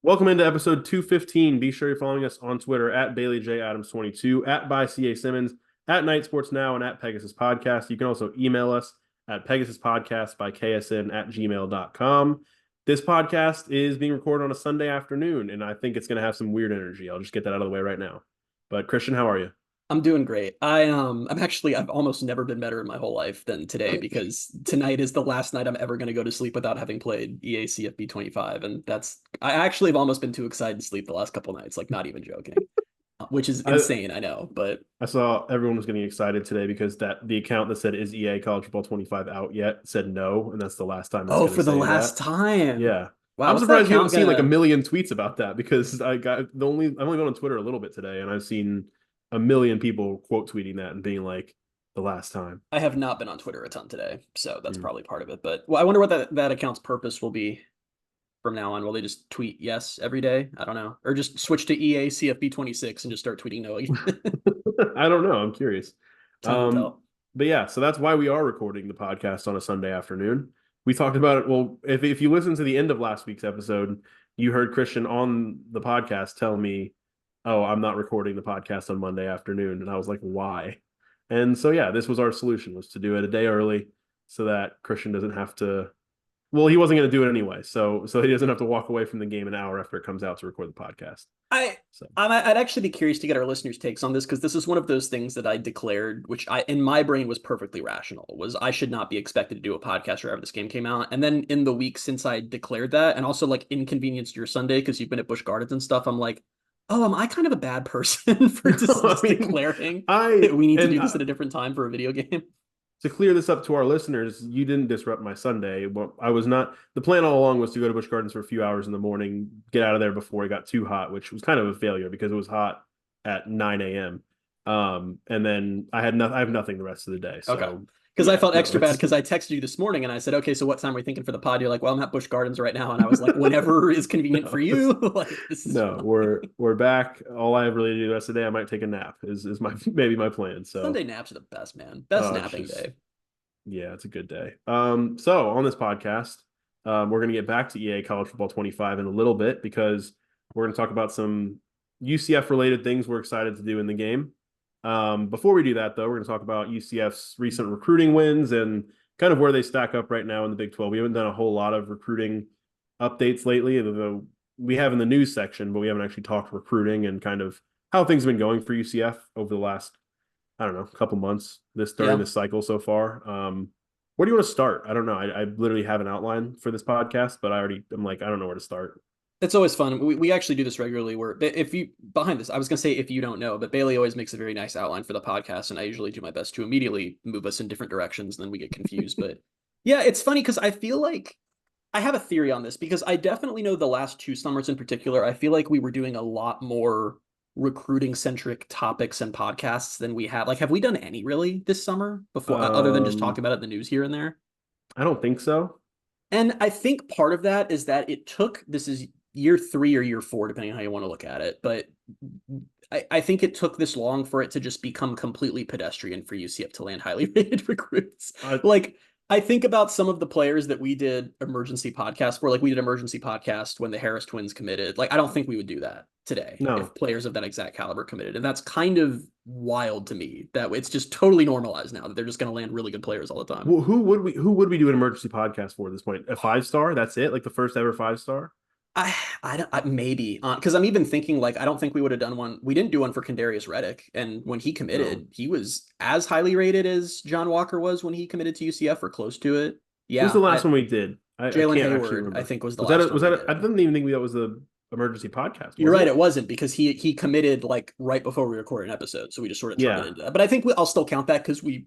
Welcome into episode 215. Be sure you're following us on Twitter at BaileyJAdams22, at by CA Simmons, at Night Sports Now, and at Pegasus Podcast. You can also email us at PegasusPodcast@ksn@gmail.com. This podcast is being recorded on a Sunday afternoon, and I think it's going to have some weird energy. I'll just get that out of the way right now. But Christian, how are you? I'm doing great. I've almost never been better in my whole life than today because tonight is the last night I'm ever going to go to sleep without having played EA CFB 25, and I actually have almost been too excited to sleep the last couple nights, like not even joking, which is I, insane, I know, but I saw everyone was getting excited today because the account that said is EA College Football 25 out yet said no, and that's the last time it's oh, going to for the say last that. time. Yeah. Wow, I'm what's that surprised you haven't account seen like a gonna? million tweets about that because I've only been on Twitter a little bit today and I've seen a million people quote tweeting that and being like the last time. I have not been on Twitter a ton today, so that's Mm. probably part of it. But well, I wonder what that account's purpose will be from now on. Will they just tweet yes every day? I don't know. Or just switch to EA CFB 26 and just start tweeting no again. I don't know. I'm curious. Time will Um, tell. but yeah, so that's why we are recording the podcast on a Sunday afternoon. We talked about it. Well, if you listen to the end of last week's episode, you heard Christian on the podcast tell me, "Oh, I'm not recording the podcast on Monday afternoon," and I was like, "Why?" And so yeah, this was our solution, was to do it a day early so that Christian doesn't have to. Well, he wasn't going to do it anyway, so he doesn't have to walk away from the game an hour after it comes out to record the podcast. I So I'd actually be curious to get our listeners' takes on this because this is one of those things that I declared, which I in my brain was perfectly rational, was I should not be expected to do a podcast wherever this game came out. And then in the week since I declared that, and also like inconvenienced your Sunday because you've been at Busch Gardens and stuff, I'm like, oh, am I kind of a bad person for I just mean, declaring I that we need to and do this at a different time for a video game? to clear this up to our listeners, you didn't disrupt my Sunday. Well, I was not. The plan all along was to go to Busch Gardens for a few hours in the morning, get out of there before it got too hot, which was kind of a failure because it was hot at 9 a.m. And then I have nothing the rest of the day. Okay. So Because I yeah, felt no, extra bad it's because I texted you this morning and I said, okay, so what time are we thinking for the pod? You're like, well, I'm at Busch Gardens right now. And I was like, whenever is convenient for no, you. Like, this is no. fine. We're back. All I have really to do the rest of the day, I might take a nap. Is my maybe my plan. So Sunday naps are the best, man. Best it's napping just day. yeah, it's a good day. So on this podcast, we're going to get back to EA College Football 25 in a little bit because we're going to talk about some UCF related things we're excited to do in the game. Before we do that, though, we're going to talk about UCF's recent recruiting wins and kind of where they stack up right now in the Big 12. We haven't done a whole lot of recruiting updates lately, though we have in the news section, but we haven't actually talked recruiting and kind of how things have been going for UCF over the last I don't know, a couple months during Yeah. this cycle so far. Where do you want to start? I don't know. I literally have an outline for this podcast, but I'm like, I don't know where to start. It's always fun. We actually do this regularly where if you behind this, I was gonna say if you don't know, but Bailey always makes a very nice outline for the podcast, and I usually do my best to immediately move us in different directions, and then we get confused. But yeah, it's funny because I feel like I have a theory on this because I definitely know the last two summers in particular, I feel like we were doing a lot more recruiting centric topics and podcasts than we have. Like, have we done any really this summer before, other than just talking Um, about it in the news here and there? I don't think so. And I think part of that is that it took, this is year three or year four, depending on how you want to look at it. But I think it took this long for it to just become completely pedestrian for UCF to land highly rated recruits. I Like, I think about some of the players that we did emergency podcast for. Like, we did emergency podcast when the Harris twins committed. Like, I don't think we would do that today if no. players of that exact caliber committed. And that's kind of wild to me that it's just totally normalized now that they're just going to land really good players all the time. Well, who would we do an emergency podcast for at this point? A 5-star? That's it? Like the first ever 5-star? I don't maybe because I'm even thinking like I don't think we would have done one. We didn't do one for Kendarius Reddick, and when he No. committed, he was as highly rated as John Walker was when he committed to UCF or close to it. Who's the Yeah, last one we did? I Jalen can't actually Hayward I remember. think was the Was that last one we I did. didn't even think that was the emergency podcast, You're was right, it? it wasn't because he committed like right before we recorded an episode, so we just sort of turned it Yeah. into that. But I think I'll still count that because we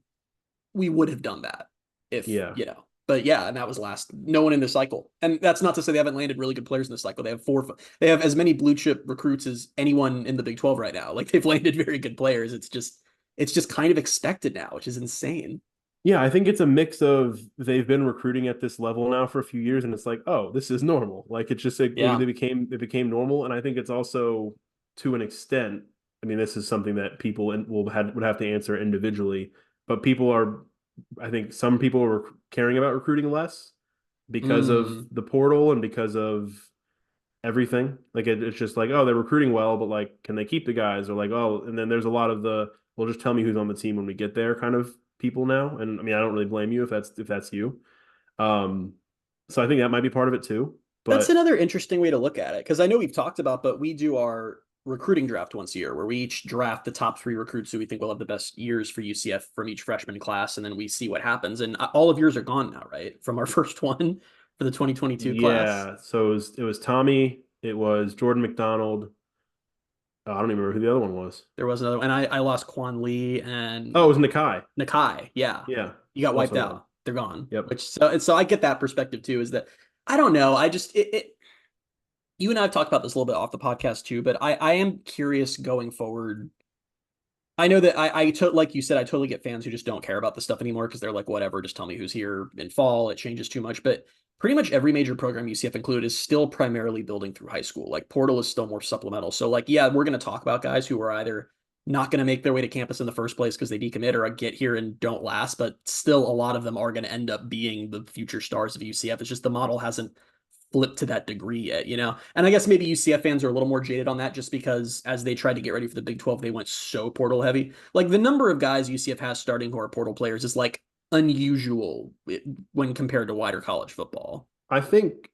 would have done that if Yeah. you know. But yeah, and that was last. No one in this cycle, and that's not to say they haven't landed really good players in this cycle. They have four. They have as many blue chip recruits as anyone in the Big 12 right now. Like they've landed very good players. It's just kind of expected now, which is insane. Yeah, I think it's a mix of they've been recruiting at this level now for a few years, and it's like, oh, this is normal. Like it's just Yeah. it became normal, and I think it's also to an extent. I mean, this is something that people would have to answer individually, but people are. I think some people are caring about recruiting less because of Mm, the portal and because of everything. Like it's just like, oh, they're recruiting well, but like, can they keep the guys? Or like, oh, and then there's a lot of the, well, just tell me who's on the team when we get there kind of people now. And I mean, I don't really blame you if that's you. Um, so I think that might be part of it too. That's But another interesting way to look at it because I know we've talked about, but we do our recruiting draft once a year where we each draft the top 3 recruits who we think will have the best years for UCF from each freshman class, and then we see what happens. And all of yours are gone now, right? From our first one for the 2022 class. yeah, so it was Tommy, it was Jordan McDonald. I don't even remember who the other one was. There was another, and I lost Quan Lee Oh, it and was Nakai. Nakai. Yeah, Yeah, you got wiped also gone. out. They're gone. Yep. Which so I get that perspective too. Is that I don't know. I just you and I have talked about this a little bit off the podcast too, but I am curious going forward. I know that like you said, I totally get fans who just don't care about this stuff anymore because they're like, whatever, just tell me who's here in fall. It changes too much. But pretty much every major program UCF included is still primarily building through high school. Like portal is still more supplemental. So like, yeah, we're going to talk about guys who are either not going to make their way to campus in the first place because they decommit or get here and don't last, but still a lot of them are going to end up being the future stars of UCF. It's just the model hasn't flip to that degree yet, you know? And I guess maybe UCF fans are a little more jaded on that just because as they tried to get ready for the Big 12, they went so portal heavy. Like the number of guys UCF has starting who are portal players is like unusual when compared to wider college football. I think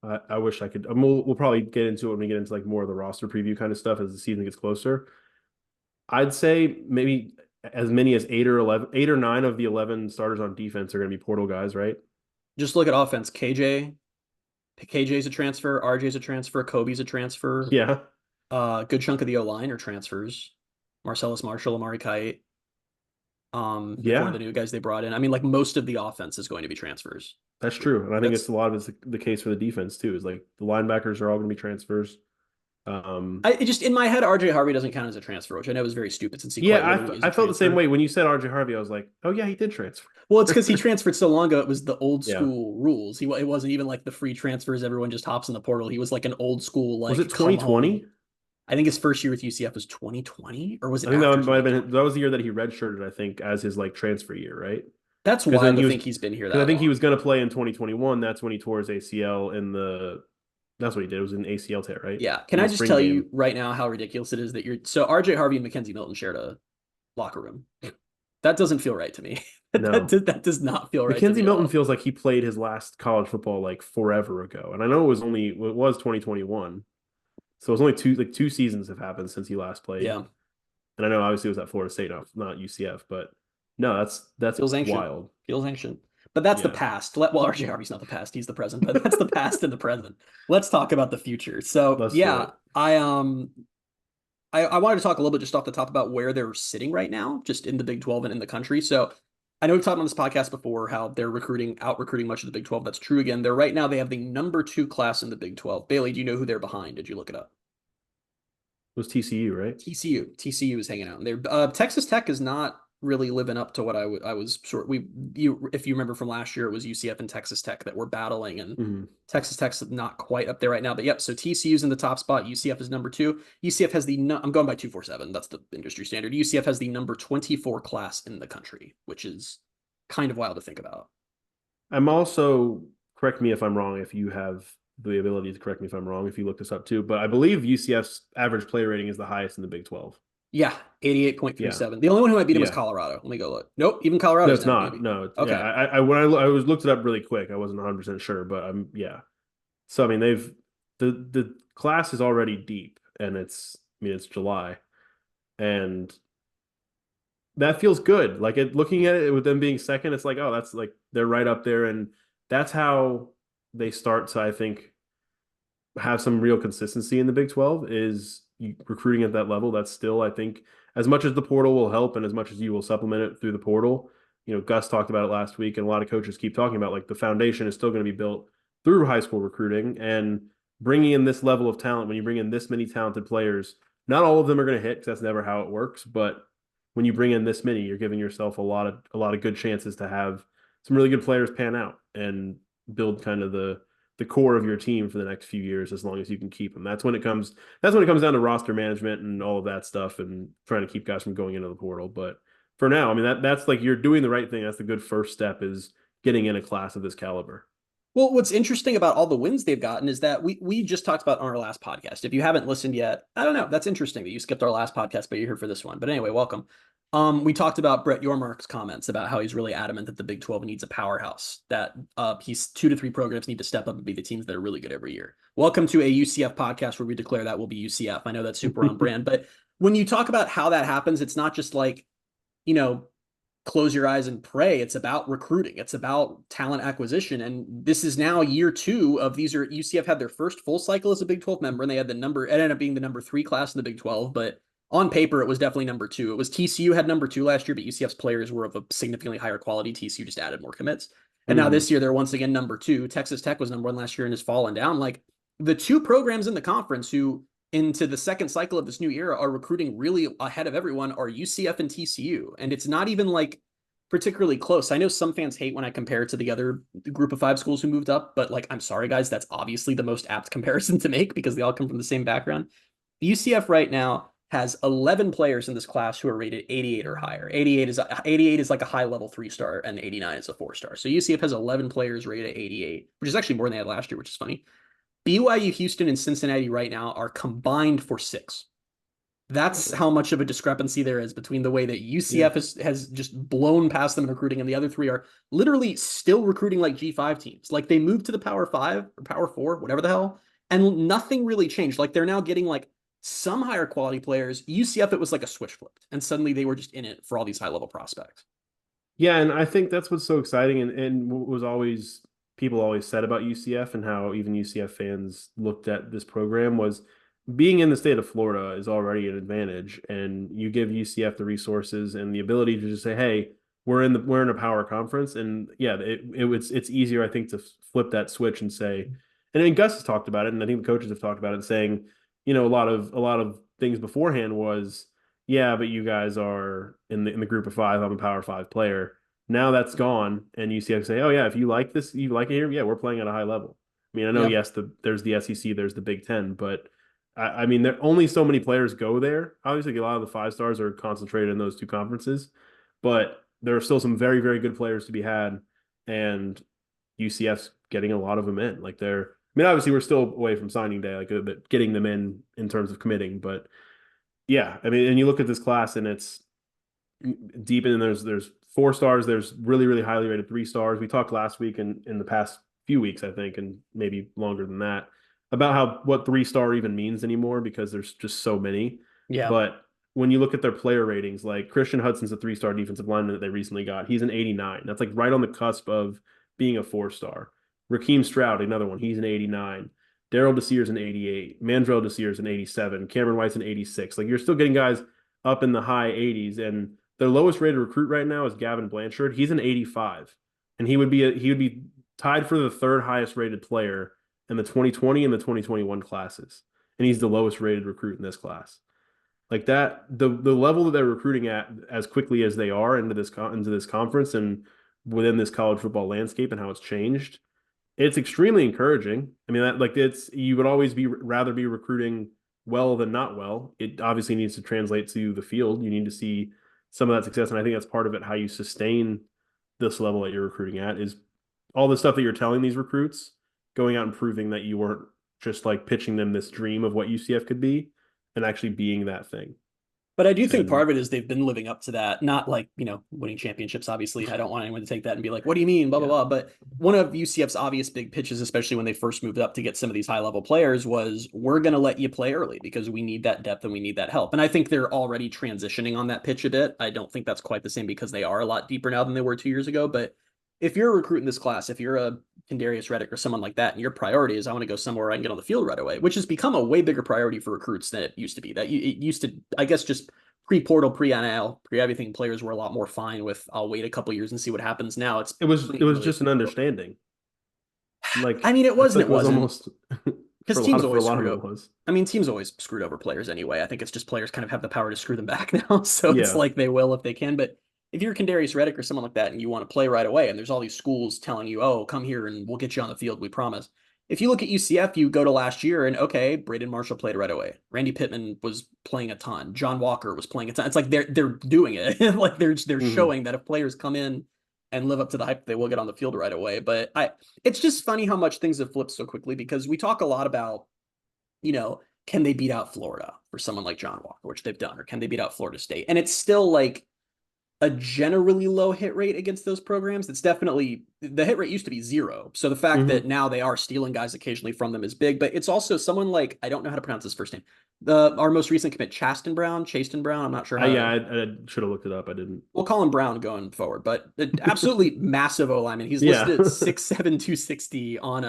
I wish I could. We'll probably get into it when we get into like more of the roster preview kind of stuff as the season gets closer. I'd say maybe as many as 8 or 9 of the 11 starters on defense are going to be portal guys, right? Just look at offense. KJ's a transfer, RJ's a transfer, Kobe's a transfer. Yeah. Good chunk of the O-line are transfers. Marcellus Marshall, Amari Kite. Before the Yeah, new guys they brought in. I mean, like most of the offense is going to be transfers. that's true. And I think That's it's a lot of it's the case for the defense too, is like the linebackers are all going to be transfers. Um, I just in my head, RJ Harvey doesn't count as a transfer, which I know is very stupid since he quite yeah, literally is I a felt the same transfer. way when you said RJ Harvey. I was like, oh yeah, he did transfer. Well, it's because he transferred so long ago. It was the old Yeah. school rules. It wasn't even like the free transfers. Everyone just hops in the portal. He was like an old school Was it like come 2020? home. I think his first year with UCF was 2020, or was I it think that after might have been 2020? that was the year that he redshirted, I think, as his like transfer year, right? That's Because then wild he to was think he's been here because I that think he was long. going to play in 2021. That's when he tore his ACL in the. That's what he did. It was an ACL tear, right? Yeah. Can In I the just spring tell game. you right now how ridiculous it is that you're so RJ Harvey and Mackenzie Milton shared a locker room. That doesn't feel right to me. No, That does not feel right to Mackenzie me at Milton all. feels like he played his last college football like forever ago, and I know it was 2021, so it was only two seasons have happened since he last played, Yeah. and I know obviously it was at Florida State, not UCF, but no, that's Feels ancient. wild. Feels ancient. But that's the Yeah, past. Well, RJ Harvey's not the past. He's the present, but that's the past and the present. Let's talk about the future. So let's do yeah, it. I wanted to talk a little bit just off the top about where they're sitting right now, just in the Big 12 and in the country. So I know we've talked on this podcast before how they're out recruiting much of the Big 12. That's true again. They're right now, they have the number 2 class in the Big 12. Bailey, do you know who they're behind? Did you look it up? It was TCU, right? TCU is hanging out. And there. Texas Tech is not really living up to what I was sort. If you remember from last year, it was UCF and Texas Tech that were battling, and Mm-hmm. Texas Tech's not quite up there right now. But yep, so TCU's in the top spot. UCF is number 2. UCF has I'm going by 247. That's the industry standard. UCF has the number 24 class in the country, which is kind of wild to think about. I'm also, correct me if I'm wrong, if you have the ability to correct me if I'm wrong, if you look this up too, but I believe UCF's average player rating is the highest in the Big 12. Yeah, Yeah. 88.37. The only one who might beat him is Yeah. Colorado. Let me go look. Nope, even No, Colorado's it's now going not. to be. No, yeah. Okay. I when I was looked it up really quick, I wasn't 100% sure, but yeah. So I mean, the class is already deep, and it's July, and that feels good. Like looking at it with them being second, it's like, oh, that's like they're right up there, and that's how they start to, I think, have some real consistency in the Big 12 is recruiting at that level. That's still, I think, as much as the portal will help and as much as you will supplement it through the portal. Gus talked about it last week, and a lot of coaches keep talking about like the foundation is still going to be built through high school recruiting and bringing in this level of talent. When you bring in this many talented players, not all of them are going to hit because that's never how it works. But when you bring in this many, you're giving yourself a lot of good chances to have some really good players pan out and build kind of the core of your team for the next few years as long as you can keep them. That's when it comes down to roster management and all of that stuff and trying to keep guys from going into the portal. But for now, I mean that's like you're doing the right thing. That's the good first step is getting in a class of this caliber. Well, what's interesting about all the wins they've gotten is that we just talked about on our last podcast. If you haven't listened yet, I don't know. That's interesting that you skipped our last podcast, but you're here for this one. But anyway, welcome. We talked about Brett Yormark's comments about how he's really adamant that the Big 12 needs a powerhouse, that he's 2 to 3 programs need to step up and be the teams that are really good every year. Welcome to a UCF podcast where we declare that will be UCF. I know that's super on brand, but when you talk about how that happens, it's not just like, close your eyes and pray. It's about recruiting. It's about talent acquisition. And this is now year 2 of UCF had their first full cycle as a Big 12 member, and they had it ended up being the number 3 class in the Big 12, but on paper, it was definitely number 2. It was TCU had number 2 last year, but UCF's players were of a significantly higher quality. TCU just added more commits. And now this year, they're once again number 2. Texas Tech was number 1 last year and has fallen down. Like, the 2 programs in the conference who into the second cycle of this new era are recruiting really ahead of everyone are UCF and TCU. And it's not even like particularly close. I know some fans hate when I compare it to the other group of 5 schools who moved up, but like, I'm sorry, guys, that's obviously the most apt comparison to make because they all come from the same background. UCF right now has 11 players in this class who are rated 88 or higher. 88 is like a high level 3-star and 89 is a 4-star. So UCF has 11 players rated 88, which is actually more than they had last year, which is funny. BYU, Houston, and Cincinnati right now are combined for 6. That's how much of a discrepancy there is between the way that UCF has just blown past them in recruiting, and the other 3 are literally still recruiting like G5 teams. Like, they moved to the Power 5 or Power 4, whatever the hell, and nothing really changed. Like, they're now getting like some higher quality players. UCF, it was like a switch flipped, and suddenly they were just in it for all these high level prospects. Yeah, and I think that's what's so exciting, and what was always people always said about UCF and how even UCF fans looked at this program was being in the state of Florida is already an advantage, and you give UCF the resources and the ability to just say, "Hey, we're in a power conference," and yeah, it's easier, I think, to flip that switch and say, and then Gus has talked about it, and I think the coaches have talked about it, saying, a lot of things beforehand was, yeah, but you guys are in the group of 5. I'm a Power 5 player. Now that's gone, and UCF say, oh yeah, if you like this, you like it here, yeah, we're playing at a high level. I mean, I know, yes, there's the SEC, there's the Big Ten, but I mean, there only so many players go there. Obviously, a lot of the 5-stars are concentrated in those 2 conferences, but there are still some very, very good players to be had, and UCF's getting a lot of them in. Like, I mean, obviously, we're still away from signing day, like getting them in terms of committing, but yeah, I mean, and you look at this class, and it's deep in. There's 4 stars. There's really, really highly rated 3 stars. We talked last week and in the past few weeks, I think, and maybe longer than that, about what 3-star even means anymore because there's just so many. Yeah. But when you look at their player ratings, like Christian Hudson's a 3-star defensive lineman that they recently got. He's an 89. That's like right on the cusp of being a 4-star. Raheem Stroud, another one. He's an 89. Daryl Desir's an 88. Mandrell Desir's an 87. Cameron White's an 86. Like, you're still getting guys up in the high 80s, and their lowest rated recruit right now is Gavin Blanchard. He's an 85, and he would be tied for the 3rd highest rated player in the 2020 and the 2021 classes, and he's the lowest rated recruit in this class. Like that, the level that they're recruiting at as quickly as they are into this conference and within this college football landscape and how it's changed, it's extremely encouraging. I mean, you would always rather be recruiting well than not well. It obviously needs to translate to the field. You need to see some of that success, and I think that's part of it. How you sustain this level that you're recruiting at is all the stuff that you're telling these recruits, going out and proving that you weren't just like pitching them this dream of what UCF could be and actually being that thing. But I do think part of it is they've been living up to that, not like, winning championships. Obviously, I don't want anyone to take that and be like, what do you mean, blah, blah, blah. But one of UCF's obvious big pitches, especially when they first moved up to get some of these high level players, was we're going to let you play early because we need that depth and we need that help. And I think they're already transitioning on that pitch a bit. I don't think that's quite the same because they are a lot deeper now than they were 2 years ago. But if you're a recruit in this class, if you're a Kendarius Reddick or someone like that, and your priority is I want to go somewhere where I can get on the field right away, which has become a way bigger priority for recruits than it used to be. It used to, I guess, just pre-portal, pre-NIL, pre-everything, players were a lot more fine with, I'll wait a couple years and see what happens. Now it was just an understanding. Like, I mean, it was and it wasn't. Almost because teams always screwed over. I mean, teams always screwed over players anyway. I think it's just players kind of have the power to screw them back now. So it's like they will if they can. But if you're Kendarius Reddick or someone like that and you want to play right away, and there's all these schools telling you, oh, come here and we'll get you on the field, we promise. If you look at UCF, you go to last year and, okay, Braden Marshall played right away. Randy Pittman was playing a ton. John Walker was playing a ton. It's like they're doing it. Like they're showing that if players come in and live up to the hype they will get on the field right away. But it's just funny how much things have flipped so quickly, because we talk a lot about, can they beat out Florida for someone like John Walker, which they've done, or can they beat out Florida State? And it's still like a generally low hit rate against those programs. It's definitely, the hit rate used to be 0. So the fact that now they are stealing guys occasionally from them is big, but it's also someone like, I don't know how to pronounce his first name. Our most recent commit, Chaston Brown. I'm not sure how. I should have looked it up. I didn't. We'll call him Brown going forward, but absolutely massive O-lineman. He's listed at 6'7", 260 on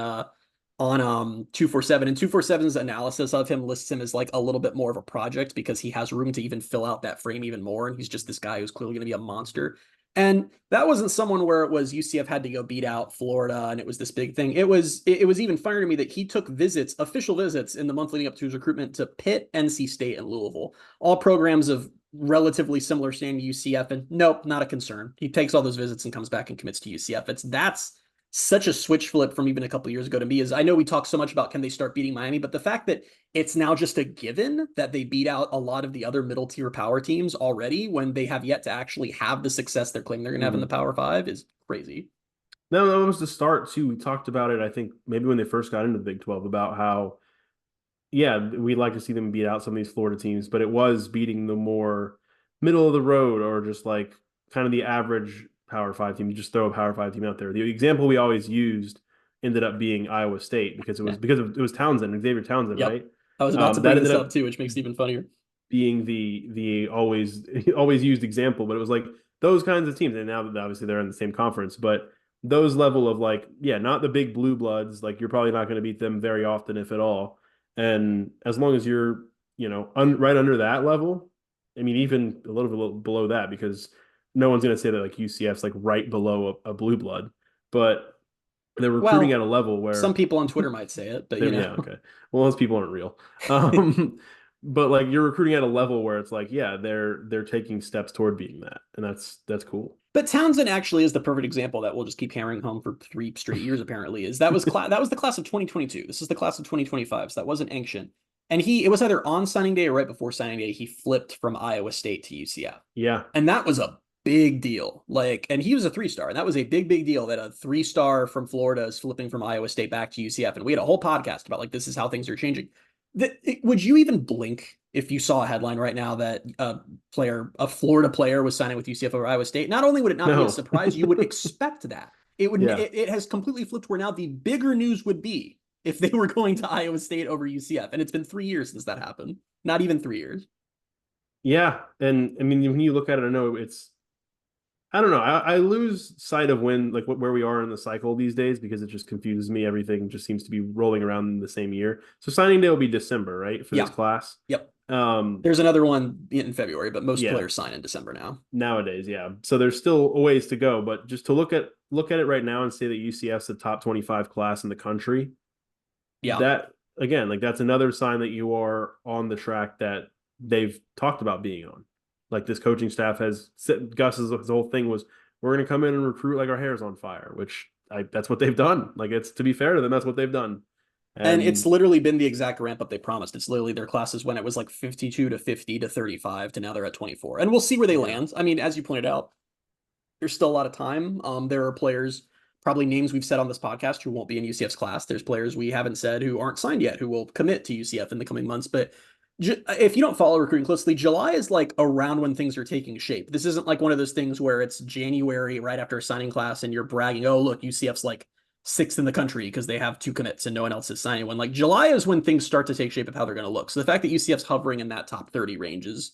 247, and 247's analysis of him lists him as like a little bit more of a project because he has room to even fill out that frame even more, and he's just this guy who's clearly going to be a monster. And that wasn't someone where it was UCF had to go beat out Florida and it was this big thing. It was even funnier to me that he took official visits in the month leading up to his recruitment to Pitt, NC State, and Louisville, all programs of relatively similar standing to UCF, and nope, not a concern. He takes all those visits and comes back and commits to UCF. That's such a switch flip from even a couple of years ago to me. Is I know we talk so much about can they start beating Miami, but the fact that it's now just a given that they beat out a lot of the other middle tier power teams already when they have yet to actually have the success they're claiming they're going to have in the Power 5 is crazy. No, that was the start too. We talked about it, I think maybe when they first got into the Big 12, about how, yeah, we'd like to see them beat out some of these Florida teams, but it was beating the more middle of the road or just like kind of the average Power 5 team. You just throw a Power 5 team out there. The example we always used ended up being Iowa State because it was Townsend, Xavier Townsend, right? I was about to bring this up too, which makes it even funnier. Being the always used example, but it was like those kinds of teams, and now obviously they're in the same conference, but those level of like, yeah, not the big blue bloods, like you're probably not going to beat them very often, if at all. And as long as you're, right under that level, I mean, even a little bit below that, because no one's going to say that like UCF's like right below a blue blood, but they're recruiting at a level where some people on Twitter might say it, but yeah, okay. Well, those people aren't real. But like you're recruiting at a level where it's like, yeah, they're taking steps toward being that, and that's cool. But Townsend actually is the perfect example that we'll just keep hammering home for 3 straight years. Apparently, that was the class of 2022. This is the class of 2025, so that wasn't ancient. And it was either on signing day or right before signing day. He flipped from Iowa State to UCF. Yeah, and that was a big deal. And he was a 3-star, and that was a big deal that a 3-star from Florida is flipping from Iowa State back to UCF. And we had a whole podcast about like this is how things are changing. Would you even blink if you saw a headline right now that a Florida player was signing with UCF over Iowa State? Not only would it not be a surprise, you would expect that. It would. Yeah. It has completely flipped where now the bigger news would be if they were going to Iowa State over UCF. And it's been 3 years since that happened. Not even 3 years. Yeah. And I mean, when you look at it, I don't know. I lose sight of where we are in the cycle these days because it just confuses me. Everything just seems to be rolling around in the same year. So signing day will be December, right? For this class. Yep. There's another one in February, but most players sign in December now. Nowadays, yeah. So there's still a ways to go, but just to look at it right now and say that UCF's the top 25 class in the country. Yeah. That again, like that's another sign that you are on the track that they've talked about being on. Like this coaching staff Gus's whole thing was, we're going to come in and recruit like our hair's on fire, which that's what they've done. Like it's, to be fair to them, that's what they've done. And it's literally been the exact ramp up they promised. It's literally their classes when it was like 52 to 50 to 35 to now they're at 24. And we'll see where they land. I mean, as you pointed out, there's still a lot of time. There are players, probably names we've said on this podcast, who won't be in UCF's class. There's players we haven't said who aren't signed yet, who will commit to UCF in the coming months. But if you don't follow recruiting closely, July is like around when things are taking shape. This isn't like one of those things where it's January right after a signing class and you're bragging, oh, look, UCF's like 6th in the country because they have 2 commits and no one else is signing one. Like July is when things start to take shape of how they're going to look. So the fact that UCF's hovering in that top 30 range is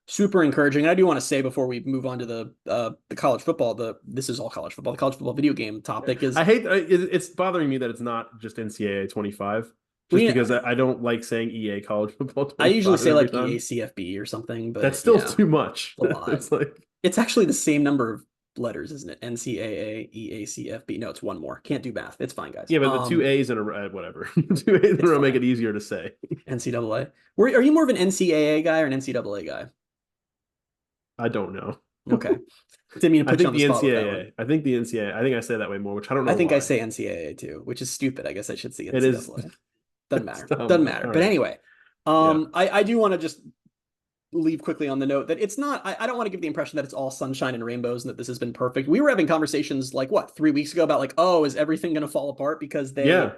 super encouraging. And I do want to say before we move on to the college football, this is all college football. The college football video game topic is. It's bothering me that it's not just NCAA 25. Because I don't like saying EA college football. I usually say like EA CFB or something, but that's still too much. It's actually the same number of letters, isn't it? NCAA, EA CFB. No, it's one more. Can't do math. It's fine, guys. Yeah, but the 2 A's in a whatever. 2 A's in a row make it easier to say. NCAA. Are you more of an NCAA guy or an NCAA guy? I don't know. Okay. Didn't mean to put you on the spot. NCAA. I think the NCAA. I think I say that way more, which I don't know. I think why. I say NCAA too, which is stupid. I guess I should say NCAA. It is. Doesn't matter. Doesn't matter. But anyway, I do want to just leave quickly on the note that it's not, I don't want to give the impression that it's all sunshine and rainbows and that this has been perfect. We were having conversations like, what, 3 weeks ago about like, oh, is everything going to fall apart? Because they, Yeah.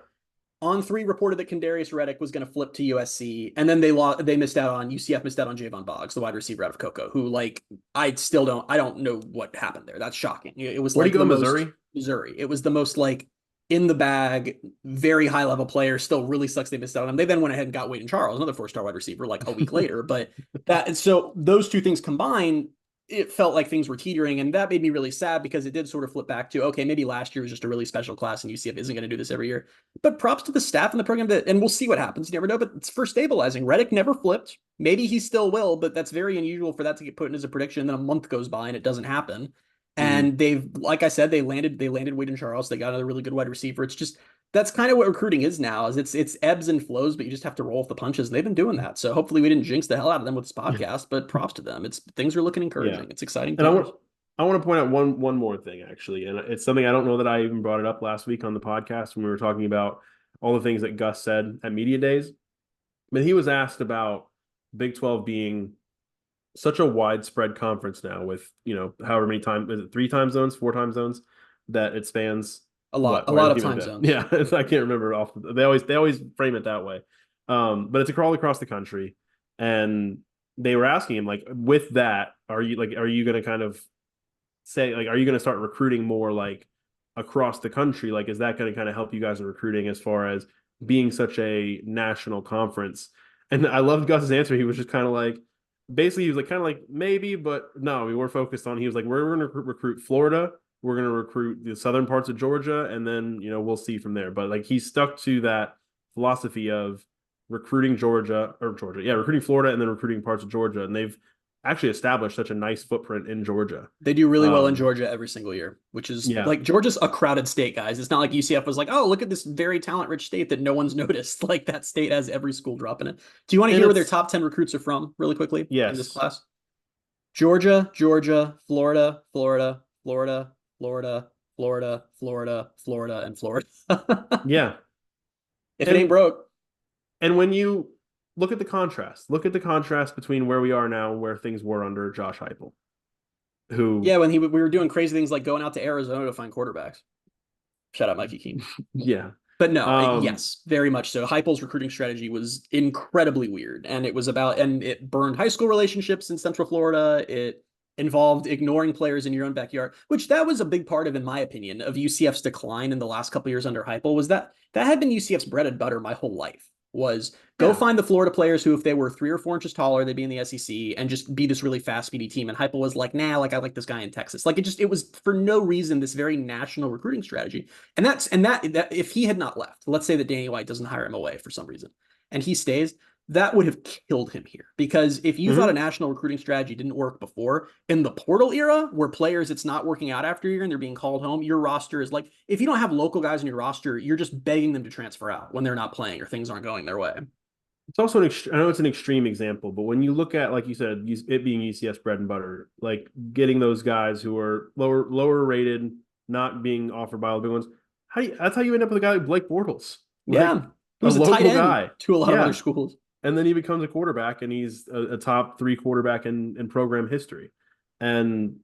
On3 reported that Kendarius Reddick was going to flip to USC, and then they missed out on UCF missed out on Javon Boggs, the wide receiver out of Cocoa, who like I don't know what happened there. That's shocking. It was Where'd like he go, the Missouri? most Missouri. It was the most like in the bag, very high level player. Still really sucks they missed out on him. They then went ahead and got Wade and Charles, another 4-star wide receiver, like a week later. But so those two things combined, it felt like things were teetering, and that made me really sad because it did sort of flip back to, okay, maybe last year was just a really special class and UCF isn't going to do this every year. But props to the staff and the program and we'll see what happens. You never know, but it's for stabilizing. Reddick never flipped. Maybe he still will, but that's very unusual for that to get put in as a prediction. And then a month goes by and it doesn't happen. And they've, like I said, they landed Wade and Charles. They got another really good wide receiver. It's just, that's kind of what recruiting is now, is it's ebbs and flows, but you just have to roll with the punches. And they've been doing that. So hopefully we didn't jinx the hell out of them with this podcast, but props to them. Things are looking encouraging. Yeah. It's exciting. And I want to point out one more thing, actually. And it's something I don't know that I even brought it up last week on the podcast when we were talking about all the things that Gus said at media days. But he was asked about Big 12 being such a widespread conference now with, however many times, is it 3 time zones, 4 time zones that it spans? A lot of time zones. Yeah, I can't remember off. They always frame it that way. But it's all across the country. And they were asking him, like, with that, are you going to kind of say, like, are you going to start recruiting more like across the country? Like, is that going to kind of help you guys in recruiting as far as being such a national conference? And I loved Gus's answer. He was just kind of like, basically, he was like, maybe, but no, we were focused on, he was like, we're going to recruit Florida. We're going to recruit the southern parts of Georgia. And then, we'll see from there. But like, he stuck to that philosophy of recruiting recruiting Florida and then recruiting parts of Georgia. And they've actually established such a nice footprint in Georgia. They do really well in Georgia every single year, which is like, Georgia's a crowded state, guys. It's not like UCF was like, oh, look at this very talent-rich state that no one's noticed. Like, that state has every school dropping it. Do you want to hear where their top 10 recruits are from really quickly? Yes. In this class? Georgia, Florida, Florida, Florida, Florida, Florida, Florida, Florida, and Florida. Yeah. If it ain't broke. And when you look at the contrast between where we are now and where things were under Josh Heupel, who... Yeah, when we were doing crazy things like going out to Arizona to find quarterbacks. Shout out Mikey Keene. Yeah. But no, yes, very much so. Heupel's recruiting strategy was incredibly weird, and it burned high school relationships in Central Florida. It involved ignoring players in your own backyard, which that was a big part of, in my opinion, of UCF's decline in the last couple of years under Heupel. Was that had been UCF's bread and butter my whole life. Was go find the Florida players who, if they were 3 or 4 inches taller, they'd be in the SEC and just be this really fast, speedy team. And Heupel was like, nah, like I like this guy in Texas. Like it was for no reason this very national recruiting strategy. And that if he had not left, let's say that Danny White doesn't hire him away for some reason, and he stays, that would have killed him here. Because if you thought a national recruiting strategy didn't work before, in the portal era, where players, it's not working out after a year and they're being called home, your roster is like, if you don't have local guys in your roster, you're just begging them to transfer out when they're not playing or things aren't going their way. It's also I know it's an extreme example, but when you look at, like you said, it being UCF's bread and butter, like getting those guys who are lower rated, not being offered by all the big ones, that's how you end up with a guy like Blake Bortles. Yeah. Who's a tight end guy to a lot of other schools. And then he becomes a quarterback, and he's a top 3 quarterback in program history. And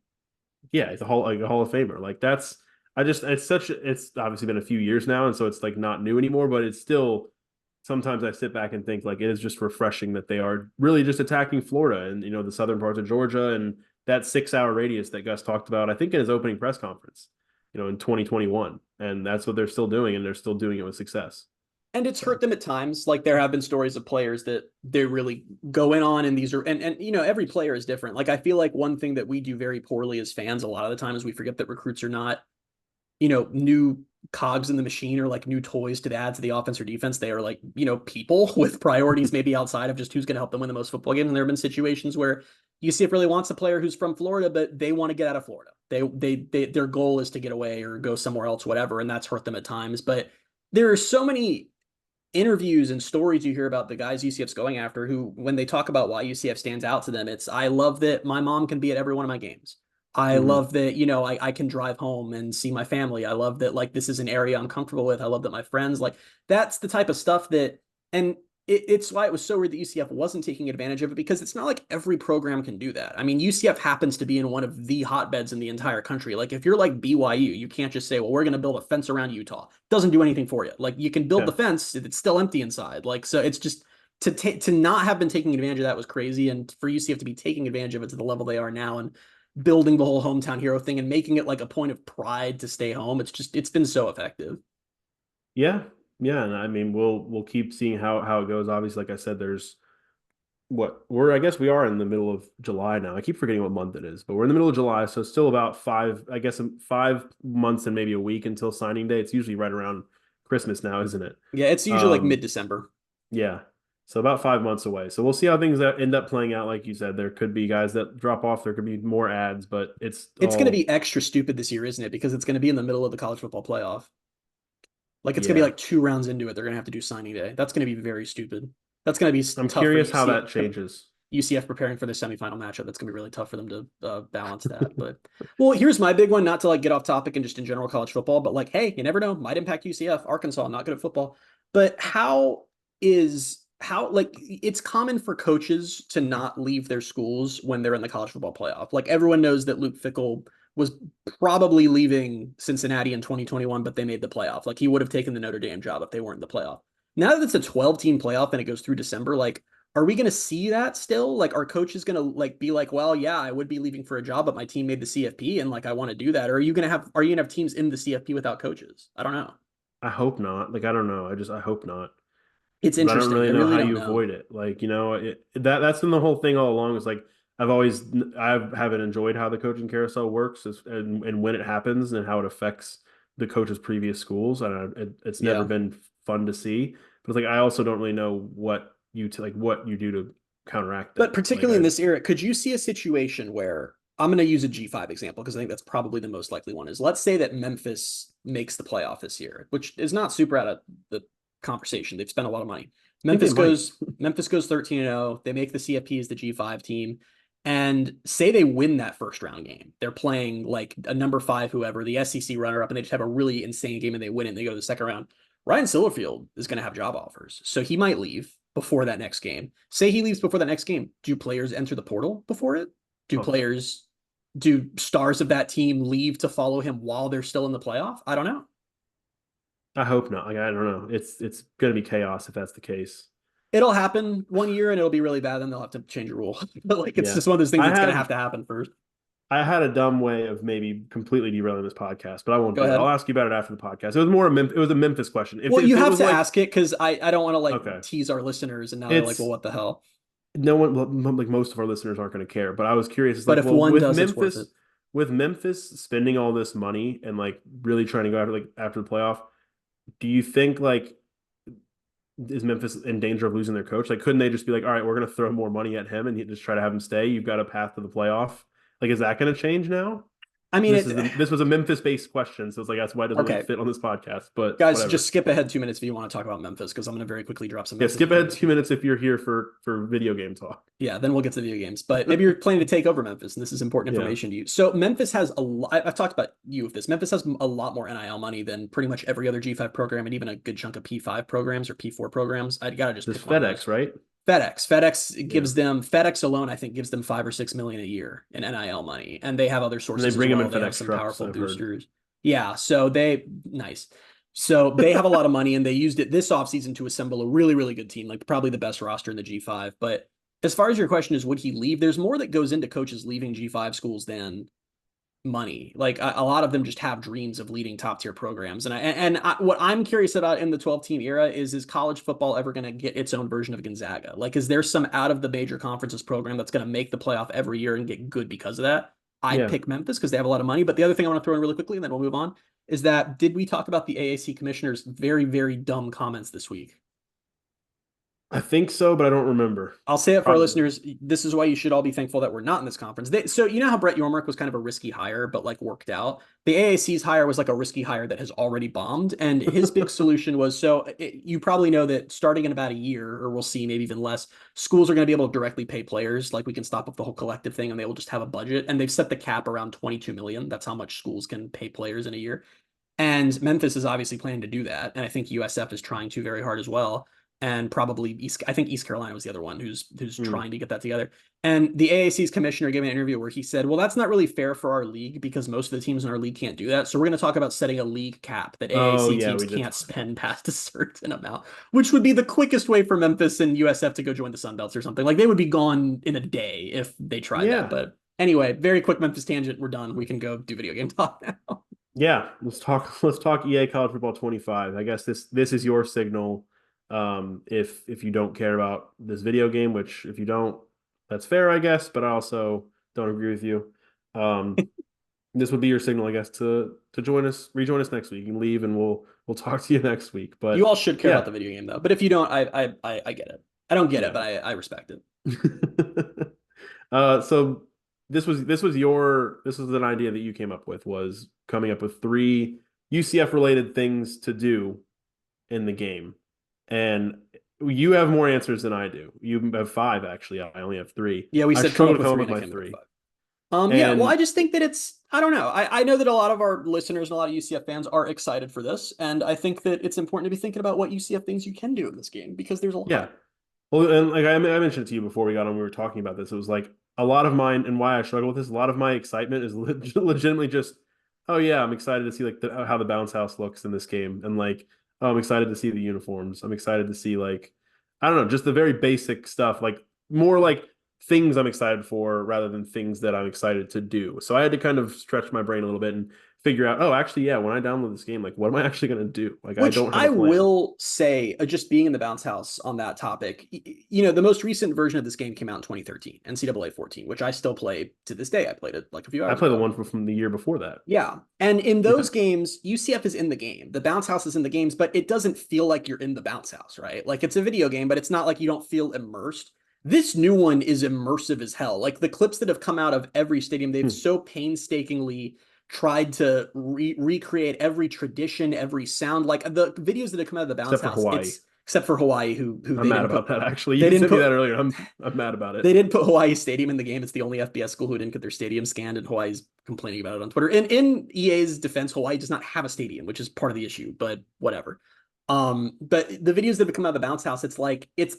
yeah, it's a Hall of Famer. Like it's obviously been a few years now, and so it's like not new anymore, but it's still, sometimes I sit back and think like it is just refreshing that they are really just attacking Florida and, the southern parts of Georgia and that 6-hour radius that Gus talked about, I think in his opening press conference, in 2021. And that's what they're still doing, and they're still doing it with success. And it's hurt them at times. Like there have been stories of players that they really go in on, and these are, and every player is different. Like I feel like one thing that we do very poorly as fans a lot of the time is we forget that recruits are not, new cogs in the machine or like new toys to add to the offense or defense. They are like, people with priorities maybe outside of just who's going to help them win the most football games. And there have been situations where UCF really wants a player who's from Florida, but they want to get out of Florida. Their goal is to get away or go somewhere else, whatever. And that's hurt them at times. But there are so many interviews and stories you hear about the guys UCF's going after who, when they talk about why UCF stands out to them, it's, I love that my mom can be at every one of my games. I love that, I can drive home and see my family. I love that, like, this is an area I'm comfortable with. I love that my friends, like, that's the type of stuff that, and it's why it was so weird that UCF wasn't taking advantage of it, because it's not like every program can do that. I mean, UCF happens to be in one of the hotbeds in the entire country. Like if you're like BYU, you can't just say, well, we're going to build a fence around Utah. It doesn't do anything for you. Like you can build the fence, it's still empty inside. Like, so it's just to not have been taking advantage of that was crazy. And for UCF to be taking advantage of it to the level they are now and building the whole hometown hero thing and making it like a point of pride to stay home, it's been so effective. Yeah. Yeah. And I mean, we'll keep seeing how it goes. Obviously, like I said, there's I guess we are in the middle of July now. I keep forgetting what month it is, but we're in the middle of July. So still about 5 months and maybe a week until signing day. It's usually right around Christmas now, isn't it? Yeah. It's usually like mid-December. Yeah. So about 5 months away. So we'll see how things end up playing out. Like you said, there could be guys that drop off. There could be more ads, but it's going to be extra stupid this year, isn't it? Because it's going to be in the middle of the college football playoff. Like it's going to be like 2 rounds into it. They're going to have to do signing day. That's going to be very stupid. That's going to be I'm curious how that changes. UCF preparing for the semifinal matchup. That's going to be really tough for them to balance that. But well, here's my big one, not to like get off topic and just in general college football, but like, hey, you never know, might impact UCF. Arkansas, not good at football. But how like it's common for coaches to not leave their schools when they're in the college football playoff. Like everyone knows that Luke Fickell was probably leaving Cincinnati in 2021, but they made the playoff. Like he would have taken the Notre Dame job if they weren't in the playoff. Now that it's a 12-team playoff and it goes through December, like, are we going to see that still? Like, are coaches going to like be like, well, yeah, I would be leaving for a job, but my team made the CFP and like I want to do that? Or are you going to have teams in the CFP without coaches? I don't know. I hope not. Like I don't know. I hope not. It's interesting. I don't really know how you avoid it. Like, that's been the whole thing all along. Is like I haven't enjoyed how the coaching carousel works and when it happens and how it affects the coach's previous schools. And it's never been fun to see. But it's like I also don't really know what you do to counteract that. But particularly in this era, could you see a situation where I'm going to use a G5 example because I think that's probably the most likely one. Is let's say that Memphis makes the playoff this year, which is not super out of the conversation. They've spent a lot of money. Memphis goes 13-0. They make the CFP as the G5 team. And say they win that first round game. They're playing like a number 5, whoever, the SEC runner up, and they just have a really insane game and they win it and they go to the second round. Ryan Silverfield is going to have job offers. So he might leave before that next game. Say he leaves before that next game. Do players enter the portal before it? Do stars of that team leave to follow him while they're still in the playoff? I don't know. I hope not. Like, I don't know. It's going to be chaos if that's the case. It'll happen one year and it'll be really bad. Then they'll have to change a rule. But like, it's just one of those things that's going to have to happen first. I had a dumb way of maybe completely derailing this podcast, but I won't do it. I'll ask you about it after the podcast. It was a Memphis question. You have to ask it because I don't want to like tease our listeners and now they're like, well, what the hell? No one, like most of our listeners aren't going to care, but I was curious. But if one does, it's worth it. With Memphis spending all this money and like really trying to go after the playoff, do you think like is Memphis in danger of losing their coach? Like, couldn't they just be like, all right, we're going to throw more money at him and just try to have him stay? You've got a path to the playoff. Like, is that going to change now? I mean, this was a Memphis-based question, so it's like that's why it doesn't really fit on this podcast. But guys, just skip ahead 2 minutes if you want to talk about Memphis, because I'm going to very quickly drop some. Yeah, skip ahead 2 minutes if you're here for video game talk. Yeah, then we'll get to the video games. But maybe you're planning to take over Memphis, and this is important information to you. So Memphis has a lot. I've talked about you with this. Memphis has a lot more NIL money than pretty much every other G5 program, and even a good chunk of P5 programs or P4 programs. I gotta just. This FedEx, right? FedEx gives them FedEx alone. I think gives them $5 or $6 million a year in NIL money, and they have other sources. And they bring them in they FedEx have some trucks, powerful boosters. Yeah, so So they have a lot of money, and they used it this offseason to assemble a really, really good team, like probably the best roster in the G5. But as far as your question is, would he leave? There's more that goes into coaches leaving G5 schools than money. Like a lot of them just have dreams of leading top tier programs. And what I'm curious about in the 12-team era is college football ever going to get its own version of Gonzaga? Like, is there some out of the major conferences program that's going to make the playoff every year and get good because of that? I'd pick Memphis because they have a lot of money. But the other thing I want to throw in really quickly, and then we'll move on, is that did we talk about the AAC commissioner's very, very dumb comments this week? I think so, but I don't remember. I'll say it for our listeners. This is why you should all be thankful that we're not in this conference. So you know how Brett Yormark was kind of a risky hire, but like worked out? The AAC's hire was like a risky hire that has already bombed. And his big solution was, you probably know that starting in about a year, or we'll see maybe even less, schools are going to be able to directly pay players. Like we can stop up the whole collective thing and they will just have a budget. And they've set the cap around 22 million. That's how much schools can pay players in a year. And Memphis is obviously planning to do that. And I think USF is trying to very hard as well. and probably I think East Carolina was the other one who's Mm. trying to get that together. And the AAC's commissioner gave an interview where he said, well, that's not really fair for our league because most of the teams in our league can't do that. So we're going to talk about setting a league cap that Oh AAC yeah, teams we did. can't spend past a certain amount, which would be the quickest way for Memphis and USF to go join the Sun Belts or something. Like they would be gone in a day if they tried that. Yeah. But anyway, very quick Memphis tangent. We're done. We can go do video game talk now. Yeah, let's talk EA College Football 25. I guess this is your signal. If you don't care about this video game, which if you don't, that's fair, I guess, but I also don't agree with you. This would be your signal, I guess, to rejoin us next week. You can leave and we'll talk to you next week. But You all should care yeah. about the video game though. But if you don't, I get it. I don't get Yeah. it, but I respect it. So this was an idea that you came up with, was coming up with 3 UCF related things to do in the game. And you have more answers than I do. You have 5 actually. I only have 3. Yeah, we I said come up struggled with to come 3 up and with I my came up 3. with 5. Yeah, well, I And just think that I don't know. I know that a lot of our listeners and a lot of UCF fans are excited for this, and I think that it's important to be thinking about what UCF things you can do in this game because there's a lot. yeah. Well, and like I mentioned it to you before we got on, we were talking about this. It was like a lot of mine, and why I struggle with this, a lot of my excitement is legitimately just, oh yeah, I'm excited to see like how the bounce house looks in this game, and like, oh, I'm excited to see the uniforms. I'm excited to see like, I don't know, just the very basic stuff, like more like things I'm excited for rather than things that I'm excited to do. So I had to kind of stretch my brain a little bit and figure out, oh, actually, yeah, when I download this game, like, what am I actually going to do? Like, I Which don't have I a plan. will say, just being in the bounce house on that topic, the most recent version of this game came out in 2013, NCAA 14, which I still play to this day. I played it like a few I hours play the ago. one from the year before that. Yeah. And in Yeah. those games, UCF is in the game. The bounce house is in the games, but it doesn't feel like you're in the bounce house, right? Like it's a video game, but it's not like you don't feel immersed. This new one is immersive as hell. Like the clips that have come out of every stadium, they've Hmm. so painstakingly tried to recreate every tradition, every sound. Like the videos that have come out of the bounce Except for house, Hawaii. it's except for Hawaii, who I'm they mad didn't about put that, actually. they You didn't sent me put that earlier. I'm mad about it. they didn't put Hawaii Stadium in the game. It's the only FBS school who didn't get their stadium scanned, and Hawaii's complaining about it on Twitter. And in EA's defense, Hawaii does not have a stadium, which is part of the issue, but whatever. But the videos that have come out of the bounce house,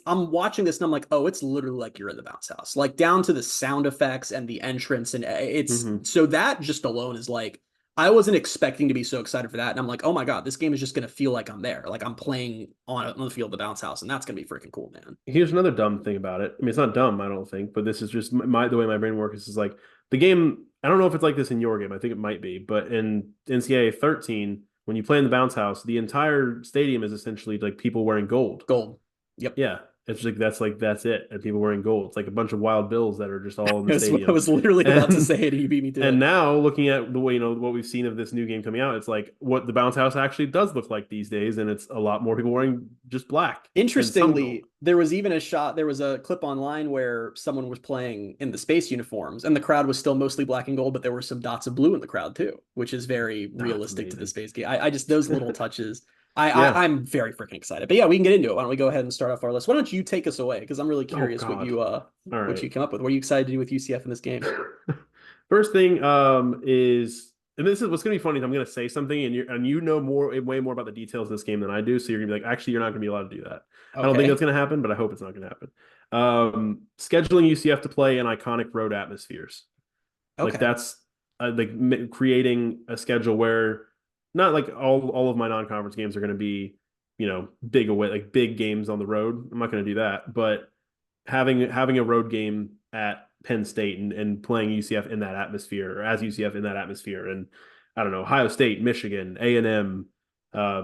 I'm watching this and I'm like, oh, it's literally like you're in the bounce house, like down to the sound effects and the entrance, and so that just alone is like I wasn't expecting to be so excited for that, and I'm like, oh my god, this game is just gonna feel like I'm there, like I'm playing on the field of the bounce house, and that's gonna be freaking cool, man. Here's another dumb thing about it. I mean, it's not dumb, I don't think, but this is just the way my brain works. Is like the game. I don't know if it's like this in your game. I think it might be, but in NCAA 13, when you play in the bounce house, the entire stadium is essentially like people wearing gold. Gold. Yep. Yeah, it's like that's it, and people wearing gold. It's like a bunch of wild bills that are just all in the That's what I stadium. was literally about to And say it, and you beat me to and it. now looking at the way what we've seen of this new game coming out, it's like what the bounce house actually does look like these days, and it's a lot more people wearing just black and some gold. Interestingly, there was a clip online where someone was playing in the space uniforms, and the crowd was still mostly black and gold, but there were some dots of blue in the crowd too, which is very That's realistic to the amazing. space game. I just those little touches. Yeah. I'm very freaking excited. But yeah, we can get into it. Why don't we go ahead and start off our list? Why don't you take us away? Because I'm really Oh curious God. All what right. you come up with. What are you excited to do with UCF in this game? First thing is, and this is what's gonna be funny is I'm gonna say something and you know way more about the details of this game than I do, so you're gonna be like, actually, you're not gonna be allowed to do that. I don't think Okay. that's gonna happen, but I hope it's not gonna happen. Scheduling UCF to play in iconic road atmospheres. Like Okay. that's creating a schedule where not like all of my non-conference games are going to be, big away, like big games on the road. I'm not going to do that, but having a road game at Penn State and playing UCF in that atmosphere, or as UCF in that atmosphere, and I don't know, Ohio State, Michigan, A&M,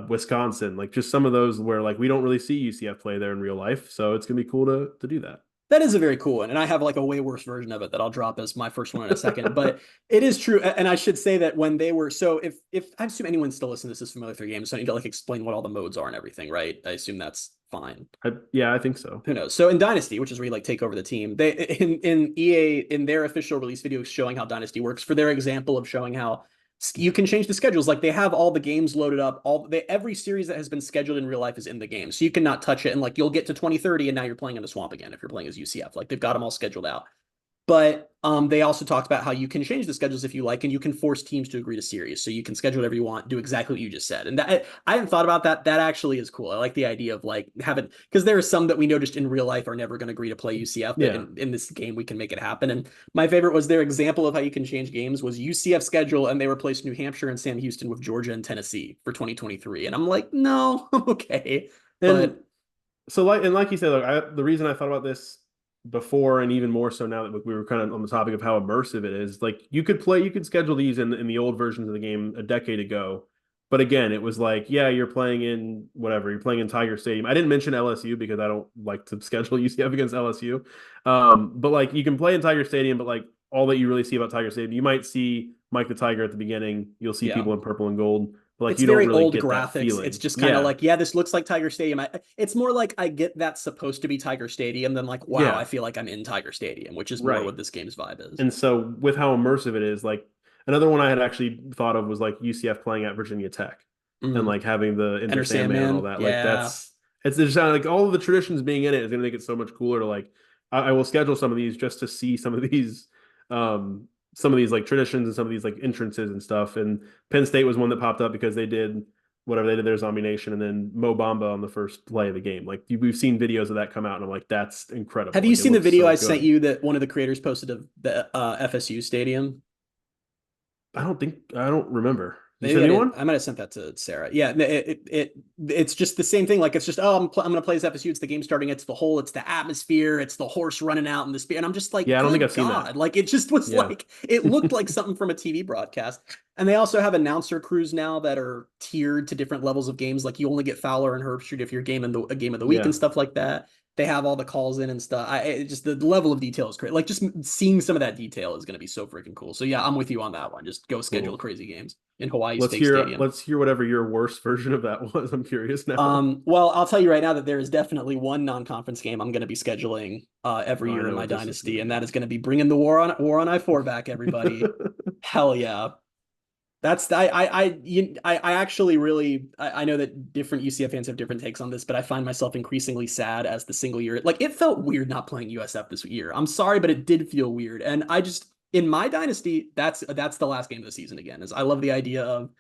Wisconsin, like just some of those where like we don't really see UCF play there in real life, so it's gonna be cool to do that. That is a very cool one. And I have like a way worse version of it that I'll drop as my first one in a second. But it is true. And I should say that when they were, so if I assume anyone still listening to this is familiar with their game, so I need to like explain what all the modes are and everything, right? I assume that's fine. Yeah, I think so. Who knows? So in Dynasty, which is where you like take over the team, they in EA in their official release videos showing how Dynasty works, for their example of showing how you can change the schedules. Like they have all the games loaded up. Every series that has been scheduled in real life is in the game, so you cannot touch it. And like you'll get to 2030, and now you're playing in the swamp again if you're playing as UCF. Like they've got them all scheduled out. But they also talked about how you can change the schedules if you like, and you can force teams to agree to series. So you can schedule whatever you want, do exactly what you just said. And that I hadn't thought about that. That actually is cool. I like the idea of like having, because there are some that we know just in real life are never going to agree to play UCF, but in this game we can make it happen. And my favorite was their example of how you can change games was UCF schedule, and they replaced New Hampshire and Sam Houston with Georgia and Tennessee for 2023. And I'm like, no, okay. And But so like you said, like the reason I thought about this before, and even more so now that we were kind of on the topic of how immersive it is, like you could schedule these in the old versions of the game a decade ago. But again, it was like, yeah, you're playing in whatever, you're playing in Tiger Stadium. I didn't mention LSU because I don't like to schedule UCF against LSU. But like you can play in Tiger Stadium, but like all that you really see about Tiger Stadium, you might see Mike the Tiger at the beginning. You'll see yeah. people in purple and gold. But like It's you don't very really old get that graphics. feeling. It's just kind of like, yeah, this looks like Tiger Stadium. It's more like I get that's supposed to be Tiger Stadium than like, wow, I feel like I'm in Tiger Stadium, which is more what this game's vibe is. And so with how immersive it is, like another one I had actually thought of was like UCF playing at Virginia Tech and like having the Enter Sandman and all that. Like it's just like all of the traditions being in it is going to make it so much cooler to like, I will schedule some of these just to see some of these like traditions and some of these like entrances and stuff. And Penn State was one that popped up because they did whatever they did their Zombie Nation and then Mo Bamba on the first play of the game. Like we've seen videos of that come out and I'm like, that's incredible. Have you seen the video I sent you that one of the creators posted of the FSU stadium? I don't remember. Maybe I might have sent that to Sarah. Yeah, it's just the same thing. Like it's just, I'm going to play as FSU. It's the game starting. It's the whole. It's the atmosphere. It's the horse running out in the spear. And I'm just like, yeah, I don't think I've seen that. Like it just was like it looked like something from a TV broadcast. And they also have announcer crews now that are tiered to different levels of games. Like you only get Fowler and Herbstreit if you're a game of the week and stuff like that. They have all the calls in and stuff. Just the level of detail is great. Like just seeing some of that detail is going to be so freaking cool. So yeah, I'm with you on that one. Just go schedule crazy games in Hawaii Stadium. Let's hear whatever your worst version of that was. I'm curious now. Well, I'll tell you right now that there is definitely one non-conference game I'm going to be scheduling every year in my dynasty, and that is going to be bringing the war on I-4 back. Everybody, hell yeah. That's I actually really I know that different UCF fans have different takes on this, but I find myself increasingly sad as the single year. Like it felt weird not playing USF this year. I'm sorry, but it did feel weird. And I just in my dynasty, that's the last game of the season again. Is I love the idea of,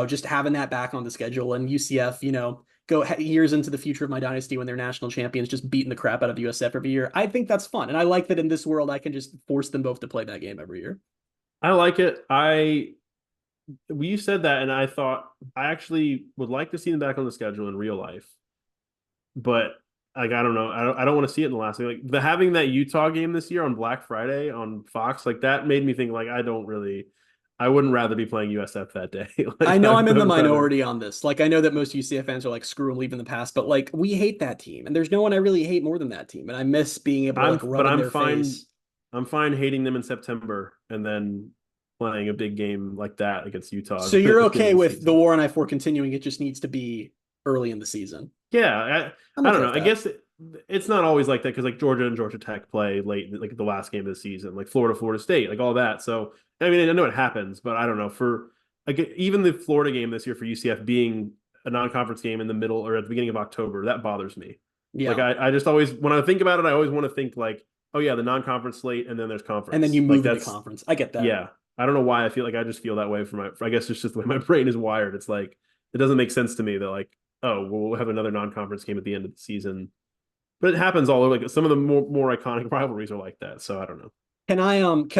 just having that back on the schedule and UCF, go years into the future of my dynasty when they're national champions, just beating the crap out of USF every year. I think that's fun. And I like that in this world, I can just force them both to play that game every year. I like it. You said that, and I thought I actually would like to see them back on the schedule in real life, but like I don't know, I don't want to see it in the last thing. Like having that Utah game this year on Black Friday on Fox, like that made me think like I wouldn't rather be playing USF that day. Like, I know I'm in the minority on this. Like I know that most UCF fans are like screw them, leave in the past, but like we hate that team, and there's no one I really hate more than that team, and I miss being able to like rub in their face. I'm fine hating them in September and then playing a big game like that against Utah. So you're okay with the war on I-4 continuing? It just needs to be early in the season. Yeah, I don't know. I guess it's not always like that because like Georgia and Georgia Tech play late, like the last game of the season, like Florida State, like all that. So I mean, I know it happens, but I don't know for like even the Florida game this year for UCF being a non-conference game in the middle or at the beginning of October, that bothers me. Yeah, like I just always when I think about it, I always want to think like, oh yeah, the non-conference slate and then there's conference, and then you move into conference. I get that. Yeah. I don't know why I feel like I just feel that way I guess it's just the way my brain is wired. It's like, it doesn't make sense to me that like, oh, we'll have another non-conference game at the end of the season, but it happens all over. Like some of the more iconic rivalries are like that. So I don't know. Can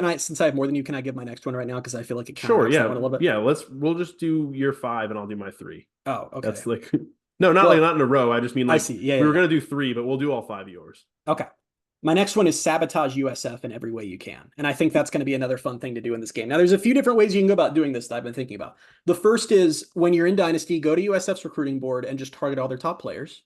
I, since I have more than you, can I give my next one right now? Cause I feel like it kind of that one a little bit. Yeah. We'll just do year 5 and I'll do my 3. Oh, okay. That's like, no, not in a row. I just mean like, I see. Yeah, we were going to do 3, but we'll do all 5 of yours. Okay. My next one is sabotage USF in every way you can. And I think that's going to be another fun thing to do in this game. Now, there's a few different ways you can go about doing this that I've been thinking about. The first is when you're in Dynasty, go to USF's recruiting board and just target all their top players.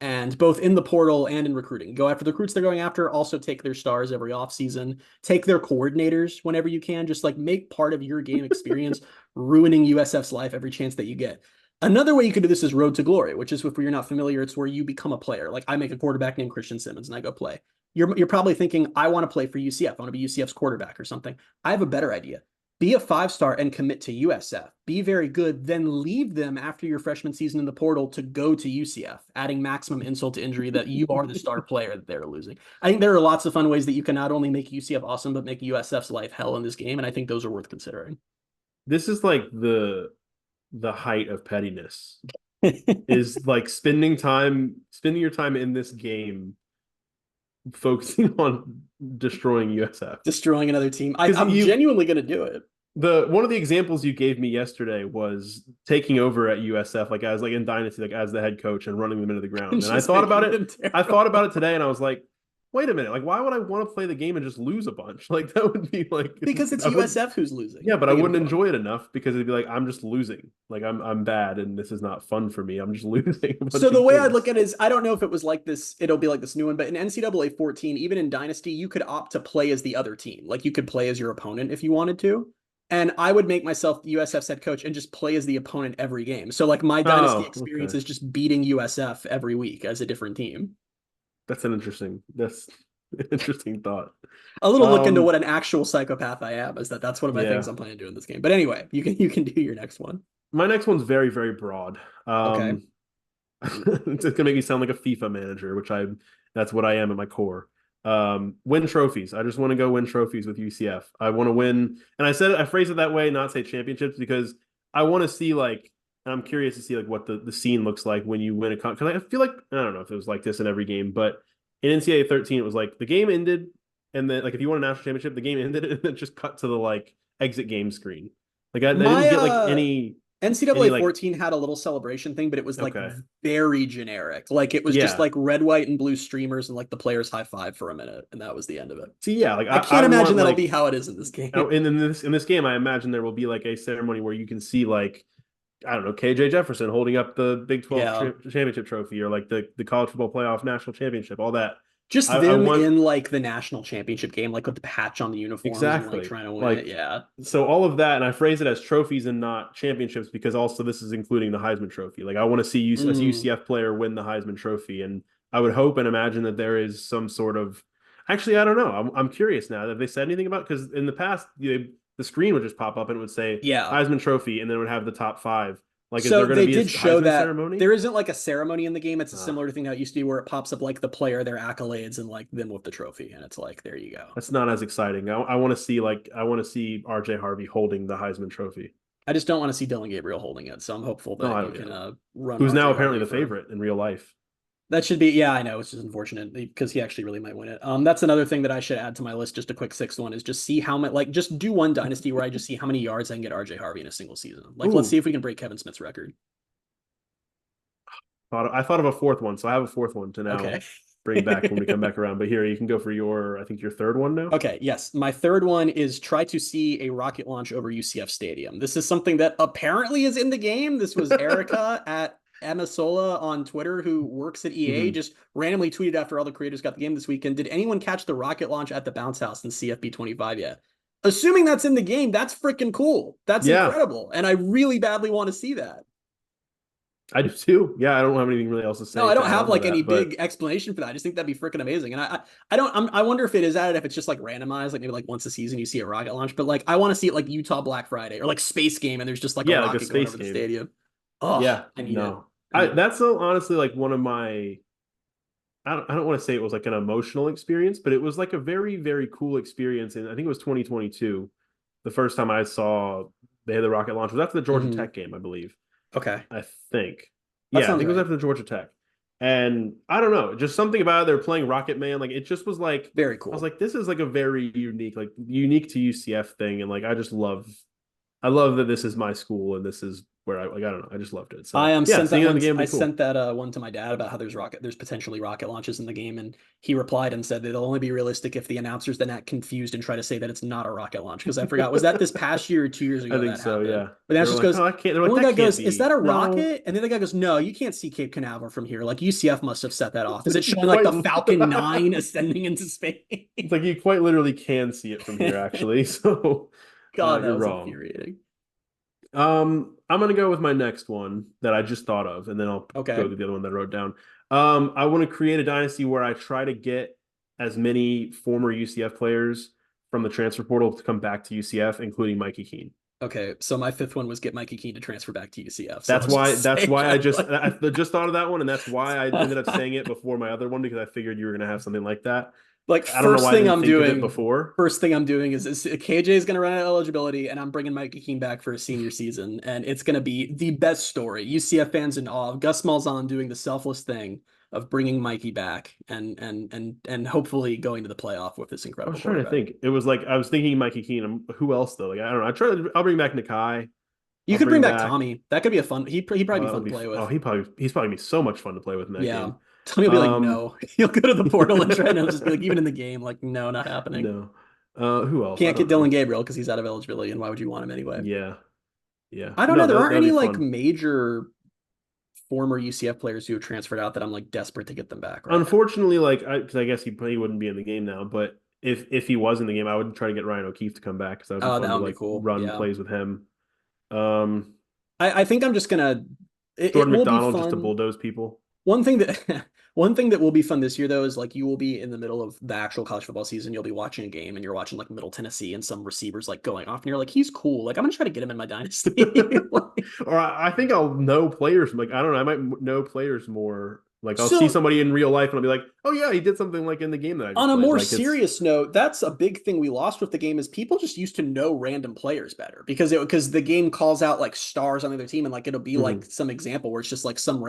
And both in the portal and in recruiting. Go after the recruits they're going after. Also take their stars every offseason. Take their coordinators whenever you can. Just like make part of your game experience ruining USF's life every chance that you get. Another way you could do this is Road to Glory, which is if you're not familiar, it's where you become a player. Like I make a quarterback named Christian Simmons and I go play. You're probably thinking, I want to play for UCF. I want to be UCF's quarterback or something. I have a better idea. be a 5-star and commit to USF, be very good, then leave them after your freshman season in the portal to go to UCF, adding maximum insult to injury that you are the star player that they're losing. I think there are lots of fun ways that you can not only make UCF awesome, but make USF's life hell in this game, and I think those are worth considering. This is like the height of pettiness. Is like spending your time in this game focusing on destroying USF. Destroying another team. I'm genuinely going to do it. One of the examples you gave me yesterday was taking over at USF, like as like in Dynasty, like as the head coach and running them into the ground. And I thought about it. I thought about it today, and I was like, wait a minute, like why would I want to play the game and just lose a bunch? Like that would be like because it's USF who's losing. Yeah, but I wouldn't enjoy it enough because it'd be like I'm just losing. Like I'm bad, and this is not fun for me. I'm just losing. So the way I'd look at it is, I don't know if it was like this. It'll be like this new one, but in NCAA 14, even in Dynasty, you could opt to play as the other team. Like you could play as your opponent if you wanted to. And I would make myself USF's head coach and just play as the opponent every game. So like my Dynasty experience is just beating USF every week as a different team. That's an interesting thought. A little look into what an actual psychopath I am is that's one of my things I'm planning to do in this game. But anyway, you can do your next one. My next one's very, very broad. Okay. It's gonna make me sound like a FIFA manager, that's what I am at my core. Win trophies. I just want to go win trophies with UCF. I want to win, and I phrase it that way, not say championships, because I want to see like, I'm curious to see like what the scene looks like when you win a because I feel like I don't know if it was like this in every game, but in NCAA 13 it was like the game ended, and then like if you won a national championship, the game ended, and then just cut to the like exit game screen. Like I didn't get like any. NCAA 14 had a little celebration thing, but it was like very generic. Like it was just like red, white, and blue streamers and like the players high five for a minute, and that was the end of it. See, yeah, like I can't imagine that'll be how it is in this game. In this game, I imagine there will be like a ceremony where you can see like, I don't know, KJ Jefferson holding up the Big 12 championship trophy, or like the college football playoff national championship, all that. Just them in like the national championship game, like with the patch on the uniform, exactly, and, like, trying to win it. Yeah. So all of that, and I phrase it as trophies and not championships because also this is including the Heisman Trophy. Like I want to see a UCF player win the Heisman Trophy, and I would hope and imagine that there is some sort of. Actually, I don't know. I'm curious now. Have they said anything about? Because in the past, the screen would just pop up and it would say Heisman Trophy, and then it would have the top 5. Like, so is there going to be a show that ceremony? There isn't like a ceremony in the game. It's a similar thing that used to be where it pops up like the player, their accolades, and like them with the trophy, and it's like there you go. That's not as exciting. I want to see RJ Harvey holding the Heisman Trophy. I just don't want to see Dylan Gabriel holding it. So I'm hopeful that you can run. Who's now apparently the favorite in real life. That should be, I know, it's just unfortunate because he actually really might win it. That's another thing that I should add to my list. Just a quick sixth one is just see how much, like, just do one dynasty where I just see how many yards I can get RJ Harvey in a single season. Like, let's see if we can break Kevin Smith's record. I thought of a fourth one, so I have a fourth one to now bring back when we come back around. But here, you can go for your third one now. Okay, yes. My third one is try to see a rocket launch over UCF Stadium. This is something that apparently is in the game. This was Erica at Amasola on Twitter, who works at EA, just randomly tweeted after all the creators got the game this weekend. Did anyone catch the rocket launch at the bounce house in CFB 25 yet? Assuming that's in the game, that's freaking cool. That's incredible. And I really badly want to see that. I do too. Yeah, I don't have anything really else to say. No, I don't have like any big explanation for that. I just think that'd be freaking amazing. And I wonder if it is added, if it's just like randomized, like maybe like once a season you see a rocket launch, but like I want to see it like Utah Black Friday or like Space Game, and there's just like a rocket going over the stadium. Oh yeah, I need it. That's honestly like one of my. I don't want to say it was like an emotional experience, but it was like a very, very cool experience. And I think it was 2022, the first time I saw they had the rocket launch. Was after the Georgia Tech game, I believe. Okay. I think. I think it was after the Georgia Tech. And I don't know, just something about it. They're playing Rocket Man. Like it just was like very cool. I was like, this is like a very unique to UCF thing. And like I love that this is my school and this is where I don't know. I just loved it. So I sent that one to my dad about how there's potentially rocket launches in the game, and he replied and said that they'll only be realistic if the announcers then act confused and try to say that it's not a rocket launch. Because I forgot, was that this past year or 2 years ago? I think so, yeah. But the answer goes, one guy goes, is that a rocket? And the other guy goes, no, you can't see Cape Canaveral from here. Like UCF must have set that off. Is it showing like the Falcon 9 ascending into space? It's like you quite literally can see it from here, actually. So God, that was infuriating. I'm gonna go with my next one that I just thought of, and then I'll go to the other one that I wrote down. I want to create a dynasty where I try to get as many former UCF players from the transfer portal to come back to UCF, including Mikey Keene. Okay, so my fifth one was get Mikey Keene to transfer back to UCF. So That's why I just thought of that one, and that's why I ended up like, saying it before my other one, because I figured you were gonna have something like that. like I don't know first why I thing didn't I'm think of it doing before. first thing I'm doing is KJ is going to run out of eligibility, and I'm bringing Mikey Keene back for his senior season, and it's going to be the best story. UCF fans in awe of Gus Malzahn doing the selfless thing of bringing Mikey back and hopefully going to the playoff with this I incredible was trying to quarterback. think. It was like I was thinking Mikey Keene. Who else though? Like I don't know. I'll bring back Nakai. You I'll could bring bring back back. Tommy. That could be a fun. He'd probably be That fun would to be. play Oh, with. he's probably gonna be so much fun to play with in that Yeah. game. Tommy will be like, no. He'll go to the portal and try to just be like, even in the game, like, no, not happening. No. Who else? I Can't get don't Dylan know. Gabriel because he's out of eligibility, and why would you want him anyway? Yeah. Yeah. I don't know. No, There aren't that'd any be like fun. major former UCF players who have transferred out that I'm like desperate to get them back right now. Unfortunately, like because I guess he wouldn't be in the game now, but if he was in the game, I would try to get Ryan O'Keefe to come back because that would be Oh, fun that to would be like cool. run Yeah. plays with him. Um, I think I'm just gonna it Jordan will be McDonald just to fun. bulldoze people. One thing that one thing that will be fun this year though is like you will be in the middle of the actual college football season. You'll be watching a game and you're watching like Middle Tennessee and some receivers like going off and you're like, he's cool. Like I'm gonna try to get him in my dynasty. Like, Or I think I'll know players. Like I don't know, I might know players more. Like I'll see so somebody in real life and I'll be like, oh yeah, he did something like in the game that I on just a played. more Like it's serious note, that's a big thing we lost with the game is people just used to know random players better because the game calls out like stars on the other team and like it'll be like mhm. some example where it's just like some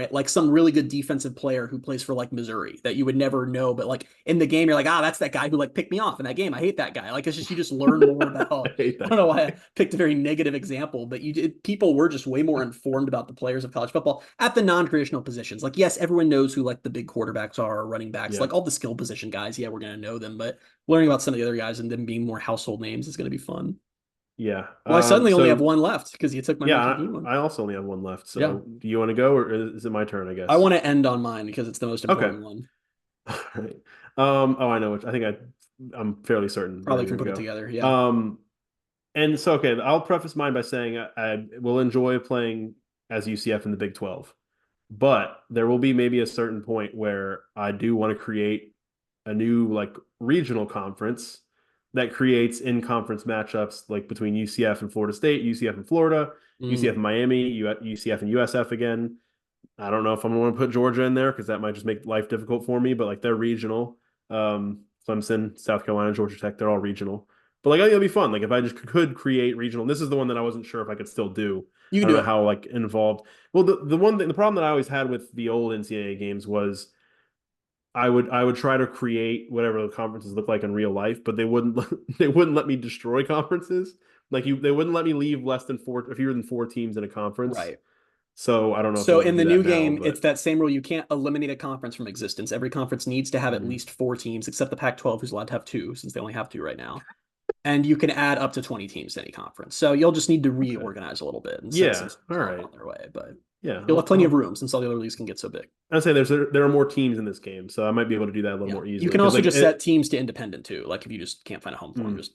really good defensive player who plays for like Missouri that you would never know, but like in the game you're like, that's that guy who like picked me off in that game. I hate that guy. Like it's just you just learn more I about. hate I that don't know why guy. I picked a very negative example, but people were just way more informed about the players of college football at the non-traditional positions. Like yes, everyone knows who like the big quarterbacks are, or running backs, Yeah. like all the skill position guys. Yeah, we're gonna know them, but learning about some of the other guys and them being more household names is gonna be fun. Yeah. Well, I suddenly only have So one left because you took my yeah, Mikey Dean one. I also only have one left. Yeah, So do you want to go or is it my turn, I I guess? want to end on mine because it's the most Okay. important one. All right. Oh, I know which. I'm fairly certain where Probably you're can gonna put it go. together. Yeah. Um, and so okay, I'll preface mine by saying I will enjoy playing as UCF in the Big 12, but there will be maybe a certain point where I do want to create a new like regional conference that creates in-conference matchups like between UCF and Florida State, UCF and Florida, UCF and Mm. Miami, UCF and USF again. I don't know if I'm going to want to put Georgia in there because that might just make life difficult for me, but like they're regional. Clemson, South Carolina, Georgia Tech, they're all regional. But like I think it'll be fun. Like if I just could create regional, and this is the one that I wasn't sure if I could still do. You I can don't do know it. how like involved. Well, the one thing, the problem that I always had with the old NCAA games was I would try to create whatever the conferences look like in real life, but they wouldn't let me destroy conferences. They wouldn't let me leave less than fewer than four teams in a conference. Right. So I don't know if So they'll let in me the do that new now, game, it's but that same rule. You can't eliminate a conference from existence. Every conference needs to have at mhm. least four teams, except the Pac-12, who's allowed to have two, since they only have two right now. And you can add up to 20 teams to any conference. So you'll just need to Okay. reorganize a little bit and send some Yeah. All schools off right. on their way. But Yeah. you'll have plenty of room since all the other leagues can get so big. I'd say there are more teams in this game, so I might be able to do that a little Yeah. more You easily can because also like just set teams to independent too. Like if you just can't find a home for them, just,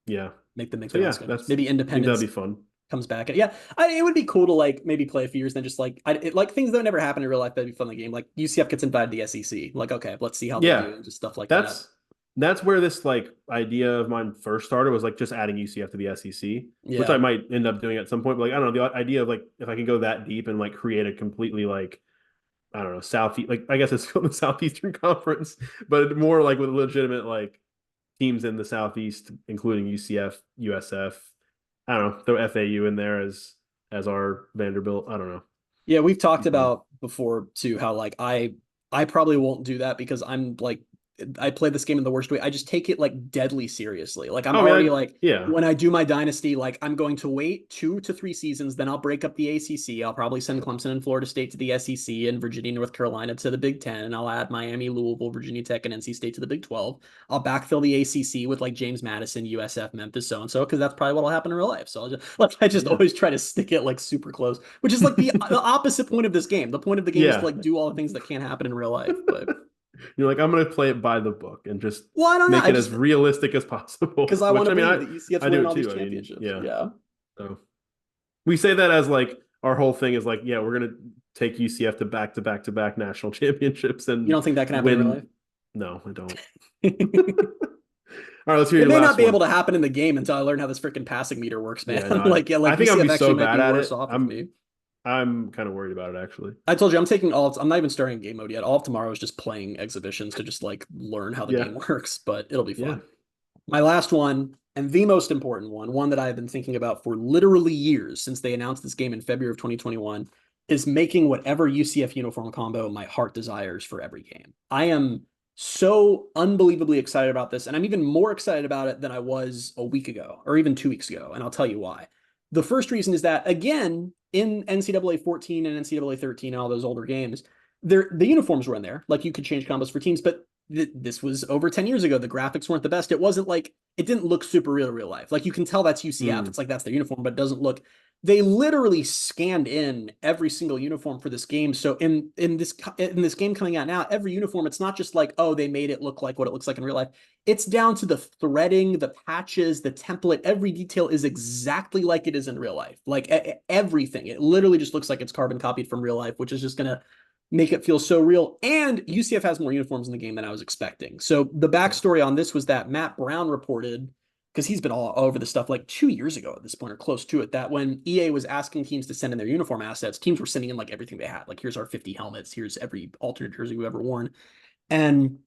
yeah. make So their own yeah, schedules. that's Maybe I think that'd independence be fun. comes back. Yeah, it would be cool to like maybe play a few years and then just like like things that would never happen in real life. That'd be fun in the game. Like UCF gets invited to the SEC. Like okay, let's see how they Yeah. do and just stuff like that. That's where this like idea of mine first started was like just adding UCF to the SEC, which I Yeah, might end up doing at some point. But like I don't know, the idea of like if I can go that deep and like create a completely like I don't know southeast like I guess it's called the Southeastern Conference, but more like with legitimate like teams in the Southeast, including UCF, USF. I don't know, throw FAU in there as our Vanderbilt. I don't know. yeah. We've talked Be fun. about before too how like I probably won't do that because I'm like I play this game in the worst way. I just take it like deadly seriously. Like I'm Oh, I already mean, like yeah, when I do my dynasty, like I'm going to wait 2 to 3 seasons, then I'll break up the ACC. I'll probably send Clemson and Florida State to the SEC and Virginia, North Carolina to the Big Ten, and I'll add Miami, Louisville, Virginia Tech, and NC State to the Big 12. I'll backfill the ACC with like James Madison, USF, Memphis, so and so, because that's probably what'll happen in real life. So I'll just like I just yeah, always try to stick it like super close, which is like the opposite point of this game. The point of the game is to yeah. like do all the things that can't happen in real life, but. You're like, I'm gonna play it by the book and just Well, I don't know. make I it as just realistic as possible. because I want Which to I mean, believe that UCF's I do winning it all these too. I mean, championships. yeah. Yeah. So we say that as like our whole thing is like, yeah, we're gonna take UCF to back to back to back national championships You and don't think that can happen in real life? win. No, I don't. All right, let's hear It your may not last be one. able to happen in the game until I learn how this freaking passing meter works, man. Yeah, no, Like, yeah, like I think I'm UCF be so actually might bad be at worse it. off with me. I'm kind of worried about it actually. I told you I'm taking all. I'm not even starting game mode yet. All of tomorrow is just playing exhibitions to just like learn how the Yeah, game works, but it'll be yeah. fun. My last one, and the most important one that I've been thinking about for literally years since they announced this game in February of 2021, is making whatever UCF uniform combo my heart desires for every game. I am so unbelievably excited about this, and I'm even more excited about it than I was a week ago or even 2 weeks ago, and I'll tell you why. The first reason is that, again, in NCAA 14 and NCAA 13 and all those older games, the uniforms were in there. Like, you could change combos for teams, but this was over 10 years ago. The graphics weren't the best. It wasn't like, it didn't look super real life. Like, you can tell that's UCF. It's like that's their uniform, but it doesn't look. They literally scanned in every single uniform for this game. So in this game coming out now, every uniform, it's not just like, oh, they made it look like what it looks like in real life. It's down to the threading, the patches, the template. Every detail is exactly like it is in real life. Like everything. It literally just looks like it's carbon copied from real life, which is just gonna make it feel so real. And UCF has more uniforms in the game than I was expecting. So the backstory on this was that Matt Brown reported, because he's been all over the stuff, like 2 years ago at this point, or close to it, that when EA was asking teams to send in their uniform assets, teams were sending in like everything they had. Like, here's our 50 helmets, here's every alternate jersey we've ever worn. And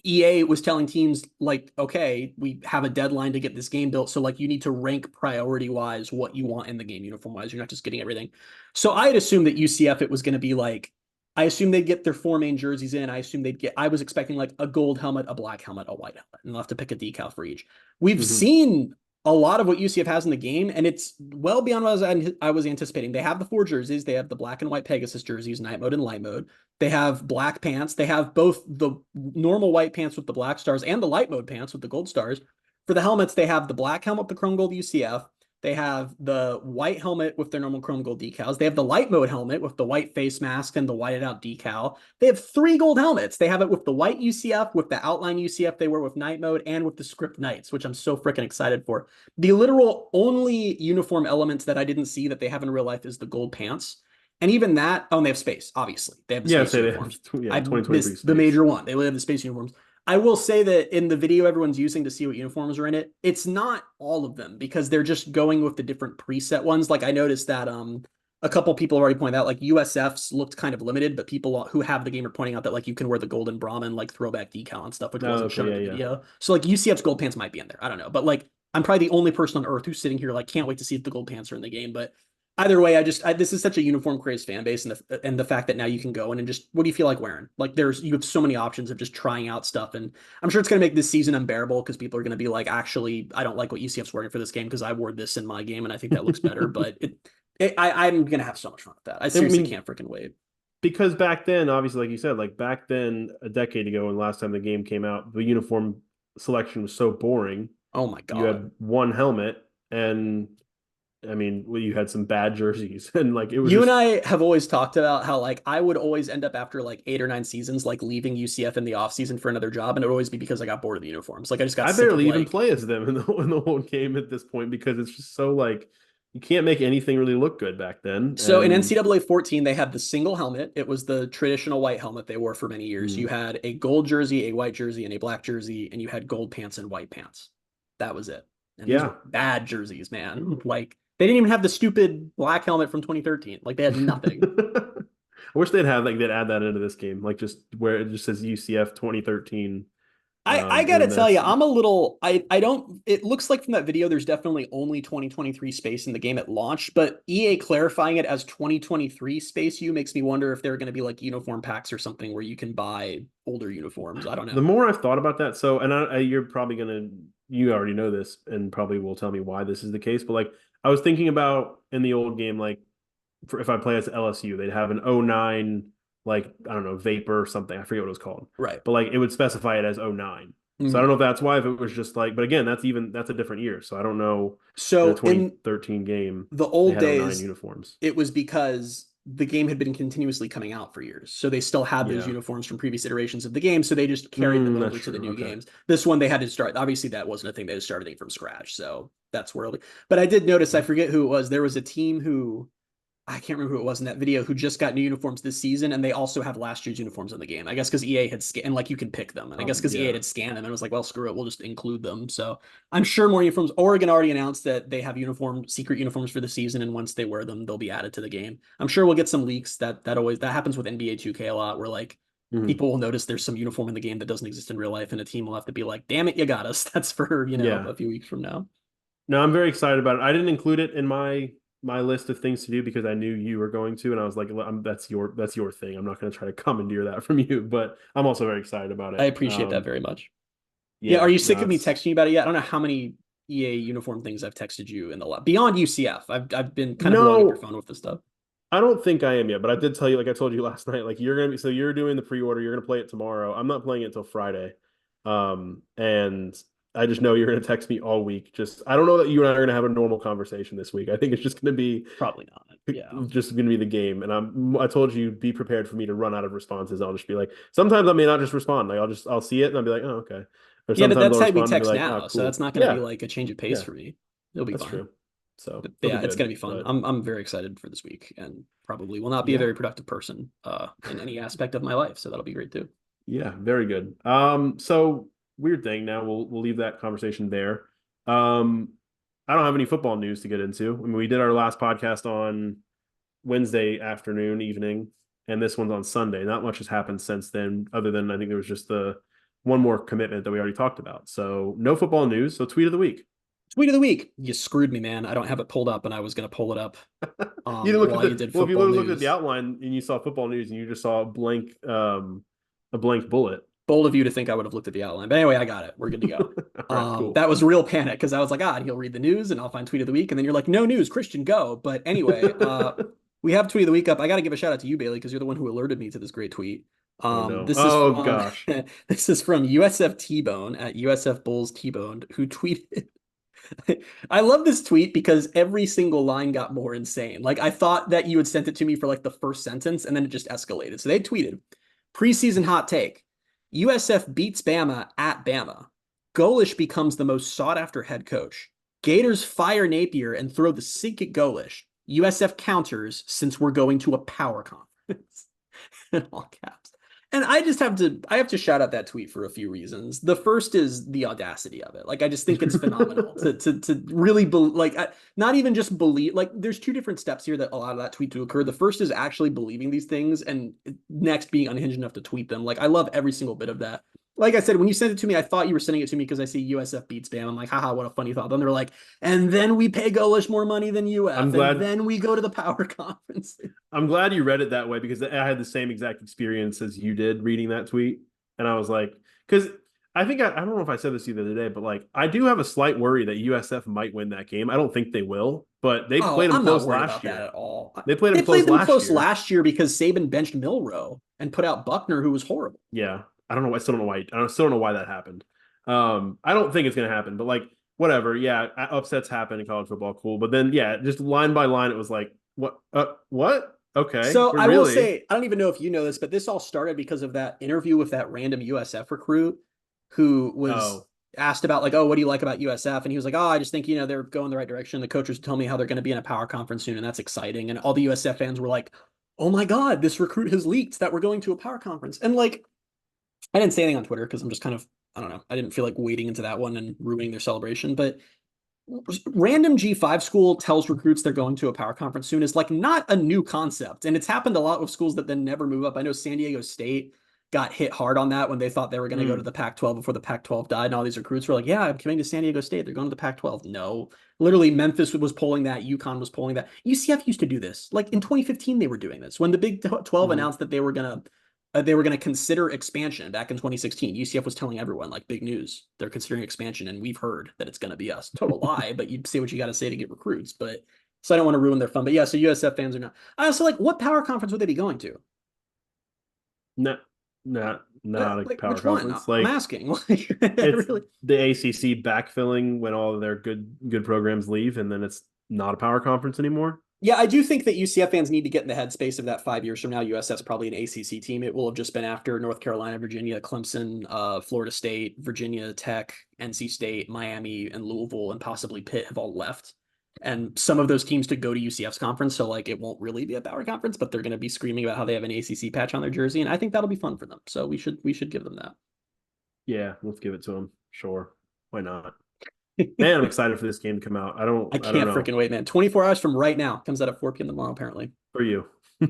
EA was telling teams, like, okay, we have a deadline to get this game built. So, like, you need to rank priority wise what you want in the game uniform wise. You're not just getting everything. So I had assumed that UCF, it was going to be like, I assume they'd get their 4 main jerseys in. I was expecting like a gold helmet, a black helmet, a white helmet, and they'll have to pick a decal for each. We've seen a lot of what UCF has in the game, and it's well beyond what I was anticipating. They have the 4 jerseys. They have the black and white Pegasus jerseys, night mode and light mode. They have black pants. They have both the normal white pants with the black stars and the light mode pants with the gold stars. For the helmets, they have the black helmet with the chrome gold UCF. They have the white helmet with their normal chrome gold decals. They have the light mode helmet with the white face mask and the whited out decal. They have 3 gold helmets. They have it with the white UCF, with the outline UCF they wear with night mode, and with the script knights, which I'm so freaking excited for. The literal only uniform elements that I didn't see that they have in real life is the gold pants. And even that, oh, and they have space, obviously. They have the space uniforms. Yeah, 2023 space. The major one. They have the space uniforms. I will say that in the video everyone's using to see what uniforms are in it, it's not all of them, because they're just going with the different preset ones. Like, I noticed that a couple people already pointed out, like, USF's looked kind of limited, but people who have the game are pointing out that, like, you can wear the golden Brahmin like throwback decal and stuff, which wasn't shown in the video. So, like, UCF's gold pants might be in there. I don't know, but like, I'm probably the only person on earth who's sitting here like, can't wait to see if the gold pants are in the game. But either way, this is such a uniform crazed fan base, and the fact that now you can go in and just, what do you feel like wearing? Like, you have so many options of just trying out stuff, and I'm sure it's going to make this season unbearable because people are going to be like, actually, I don't like what UCF's wearing for this game because I wore this in my game and I think that looks better. But I'm going to have so much fun with that. I seriously can't freaking wait. Because back then, obviously, like you said, like back then, a decade ago, and last time the game came out, the uniform selection was so boring. Oh my God. You had one helmet, and I mean, you had some bad jerseys, and like it was. And I have always talked about how, like, I would always end up after like 8 or 9 seasons, like leaving UCF in the off season for another job, and it would always be because I got bored of the uniforms. Like, I just got. I barely even play as them in the whole game at this point because it's just so like you can't make anything really look good back then. So in NCAA 14, they had the single helmet. It was the traditional white helmet they wore for many years. You had a gold jersey, a white jersey, and a black jersey, and you had gold pants and white pants. That was it. And these were bad jerseys, man. Like, they didn't even have the stupid black helmet from 2013. Like, they had nothing. I wish they'd add that into this game, like just where it just says UCF 2013. I gotta tell you, I'm a little, I don't, it looks like from that video, there's definitely only 2023 space in the game at launch, but EA clarifying it as 2023 space makes me wonder if there are going to be like uniform packs or something where you can buy older uniforms. I don't know. The more I've thought about that, so, and you're probably you already know this and probably will tell me why this is the case, but like, I was thinking about in the old game, like if I play as LSU, they'd have an 09, like, I don't know, Vapor or something. I forget what it was called. Right. But like it would specify it as 09. So I don't know if that's why, if it was just like, but again, that's a different year. So I don't know. So in the 2013 game, the old days, 09 uniforms. It was because the game had been continuously coming out for years. So they still had those uniforms from previous iterations of the game. So they just carried them over to the new games. This one they had to start. Obviously, that wasn't a thing. They just started from scratch. So that's where, but I did notice, I forget who it was. There was a team who, I can't remember who it was in that video who just got new uniforms this season, and they also have last year's uniforms in the game. I guess because EA had scanned, and like you can pick them, and I guess because EA Yeah. had scanned them and was like, well, screw it, we'll just include them. So I'm sure more uniforms. Oregon already announced that they have secret uniforms for the season, and once they wear them, they'll be added to the game. I'm sure we'll get some leaks. That happens with NBA 2K a lot, where like Mhm. people will notice there's some uniform in the game that doesn't exist in real life, and a team will have to be like, damn it, you got us. That's for Yeah. a few weeks from now. No, I'm very excited about it. I didn't include it in my list of things to do because I knew you were going to, and I was like, that's your thing. I'm not going to try to commandeer that from you, but I'm also very excited about I it. appreciate that very much. Yeah, are Yeah, you sick no, of me it's texting you about it yet? I don't know how many EA uniform things I've texted you in the lot beyond UCF. I've been kind of blowing up your no, phone with this stuff. I don't think I am yet, but I did tell you, like I told you last night, like you're doing the pre-order, you're gonna play it tomorrow. I'm not playing it until Friday. And I just know you're gonna text me all week. Just I don't know that you and I are gonna have a normal conversation this week. I think it's just gonna be Probably not. Yeah. just gonna be the game. And I told you be prepared for me to run out of responses. I'll just be like, sometimes I may not just respond. Like I'll see it and I'll be like, oh, okay. Or Yeah, but sometimes that's I'll how we respond and be text like, oh, now. So cool. that's not going to be Yeah, like a change of pace yeah, for me. It'll be that's fine. true. So But it'll yeah, be it's good. going to be fun. But I'm very excited for this week and probably will not be a yeah. very productive person in any aspect of my life. So that'll be great too. Yeah, very good. So weird thing. Now we'll leave that conversation there. I don't have any football news to get into. I mean, we did our last podcast on Wednesday afternoon, evening, and this one's on Sunday. Not much has happened since then, other than I think there was just the one more commitment that we already talked about. So no football news. So tweet of the week. Tweet of the week. You screwed me, man. I don't have it pulled up and I was going to pull it up You didn't look at while you did well, if you football looked at the news. outline and you saw football news and you just saw a blank bullet. Bold of you to think I would have looked at the outline. But anyway, I got it. We're good to go. All right, cool. That was real panic because I was like, he'll read the news and I'll find tweet of the week. And then you're like, no news, Christian, go. But anyway, we have tweet of the week up. I got to give a shout out to you, Bailey, because you're the one who alerted me to this great tweet. Oh no. This is Oh from gosh. this is from USF T-Bone at USF Bulls T-Boned, who tweeted. I love this tweet because every single line got more insane. Like I thought that you had sent it to me for like the first sentence and then it just escalated. So they tweeted preseason hot take. USF beats Bama at Bama. Golish becomes the most sought after head coach. Gators fire Napier and throw the sink at Golish. USF counters since we're going to a power conference. In all caps. And I have to shout out that tweet for a few reasons. The first is the audacity of it. Like, I just think it's phenomenal to really not even just believe, like there's two different steps here that allow that tweet to occur. The first is actually believing these things and next being unhinged enough to tweet them. Like I love every single bit of that. Like I said, when you sent it to me, I thought you were sending it to me because I see USF beats Bam. I'm like, haha, what a funny thought. Then they're like, and then we pay Golish more money than UF. I'm glad. And then we go to the power conference. I'm glad you read it that way because I had the same exact experience as you did reading that tweet. And I was like, because I think I don't know if I said this to you the other day, but like I do have a slight worry that USF might win that game. I don't think they will, but they played them close last year. That at all. They played them close last year because Saban benched Milroe and put out Buckner, who was horrible. Yeah. I don't know. I still don't know why. I still don't know why that happened. I don't think it's going to happen, but like whatever. Yeah. Upsets happen in college football. Cool. But then, yeah, just line by line, it was like, what? Okay. So I will say, I don't even know if you know this, but this all started because of that interview with that random USF recruit who was asked about like, oh, what do you like about USF? And he was like, oh, I just think, they're going the right direction. The coaches tell me how they're going to be in a power conference soon. And that's exciting. And all the USF fans were like, oh my God, this recruit has leaked that we're going to a power conference. And like, I didn't say anything on Twitter because I'm just kind of, I don't know. I didn't feel like wading into that one and ruining their celebration, but random G5 school tells recruits they're going to a power conference soon is like not a new concept. And it's happened a lot with schools that then never move up. I know San Diego State got hit hard on that when they thought they were going to go to the Pac-12 before the Pac-12 died. And all these recruits were like, yeah, I'm coming to San Diego State. They're going to the Pac-12. No, literally Memphis was polling that. UConn was polling that. UCF used to do this. Like in 2015, they were doing this when the Big 12 announced that they were going to consider expansion back in 2016. UCF was telling everyone, like, big news. They're considering expansion, and we've heard that it's going to be us. Total lie, but you say what you got to say to get recruits. But so I don't want to ruin their fun. But yeah, so USF fans are not. I also like, what power conference would they be going to? Not Like, a power which one? conference. I'm Like asking. it's really? the ACC backfilling when all of their good programs leave, and then it's not a power conference anymore. Yeah, I do think that UCF fans need to get in the headspace of that 5 years from now. USF's probably an ACC team. It will have just been after North Carolina, Virginia, Clemson, Florida State, Virginia Tech, NC State, Miami, and Louisville, and possibly Pitt have all left. And some of those teams to go to UCF's conference, so like it won't really be a power conference, but they're going to be screaming about how they have an ACC patch on their jersey, and I think that'll be fun for them. So we should give them that. Yeah, let's give it to them. Sure, why not? Man, I'm excited for this game to come out. I don't can't know. freaking wait, man. 24 hours from right now. Comes out at 4 p.m. tomorrow, apparently. For you.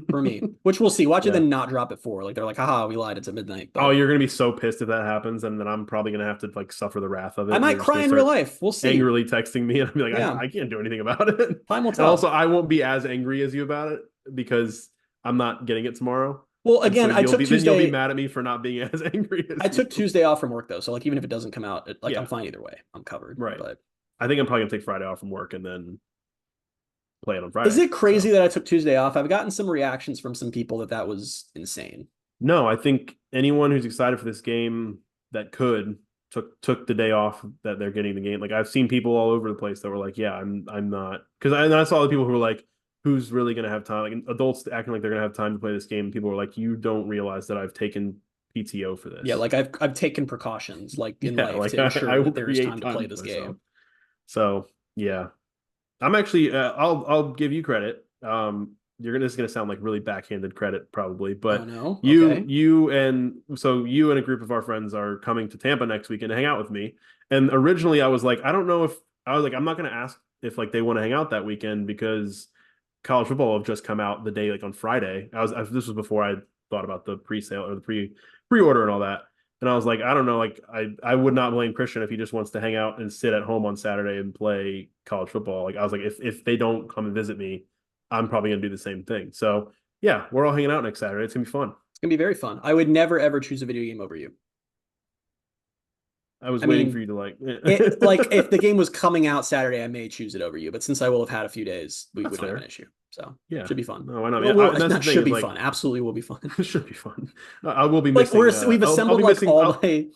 For me. Which we'll see. Watch it then not drop at 4. Like they're like, haha, we lied. It's at midnight. But... Oh, you're gonna be so pissed if that happens, and then I'm probably gonna have to like suffer the wrath of it. I might cry in real life. We'll see. Angrily texting me, and I'll be like, I can't do anything about it. Time will tell. And also, I won't be as angry as you about it because I'm not getting it tomorrow. Well, again, I took Tuesday. Then you'll be mad at me for not being as angry. I took Tuesday off from work though, so like even if it doesn't come out, I'm fine either way. I'm covered. Right. But I think I'm probably gonna take Friday off from work and then play it on Friday. Is it crazy that I took Tuesday off? I've gotten some reactions from some people that was insane. No, I think anyone who's excited for this game that took the day off that they're getting the game. Like I've seen people all over the place that were like, yeah, I'm not, because I saw the people who were like, who's really gonna have time? Like adults acting like they're gonna have time to play this game. People were like, you don't realize that I've taken PTO for this. Yeah, like I've taken precautions like in life to ensure that there's time to play this game. So yeah, I'm actually I'll give you credit. This is gonna sound like really backhanded credit probably, but you and a group of our friends are coming to Tampa next weekend to hang out with me. And originally I was like, I'm not gonna ask if like they want to hang out that weekend because college football have just come out the day like on Friday. This was before I thought about the pre-sale or the pre-order and all that. And I was like, I don't know, like I would not blame Christian if he just wants to hang out and sit at home on Saturday and play college football. Like I was like, if they don't come and visit me, I'm probably gonna do the same thing. So yeah, we're all hanging out next Saturday. It's gonna be fun. It's gonna be very fun. I would never ever choose a video game over you. I was waiting for you to like if the game was coming out Saturday, I may choose it over you. But since I will have had a few days, we don't have an issue. So yeah, should be fun. No, why not? That should be fun. Absolutely will be fun. It should be fun. I will be missing. We've assembled all day.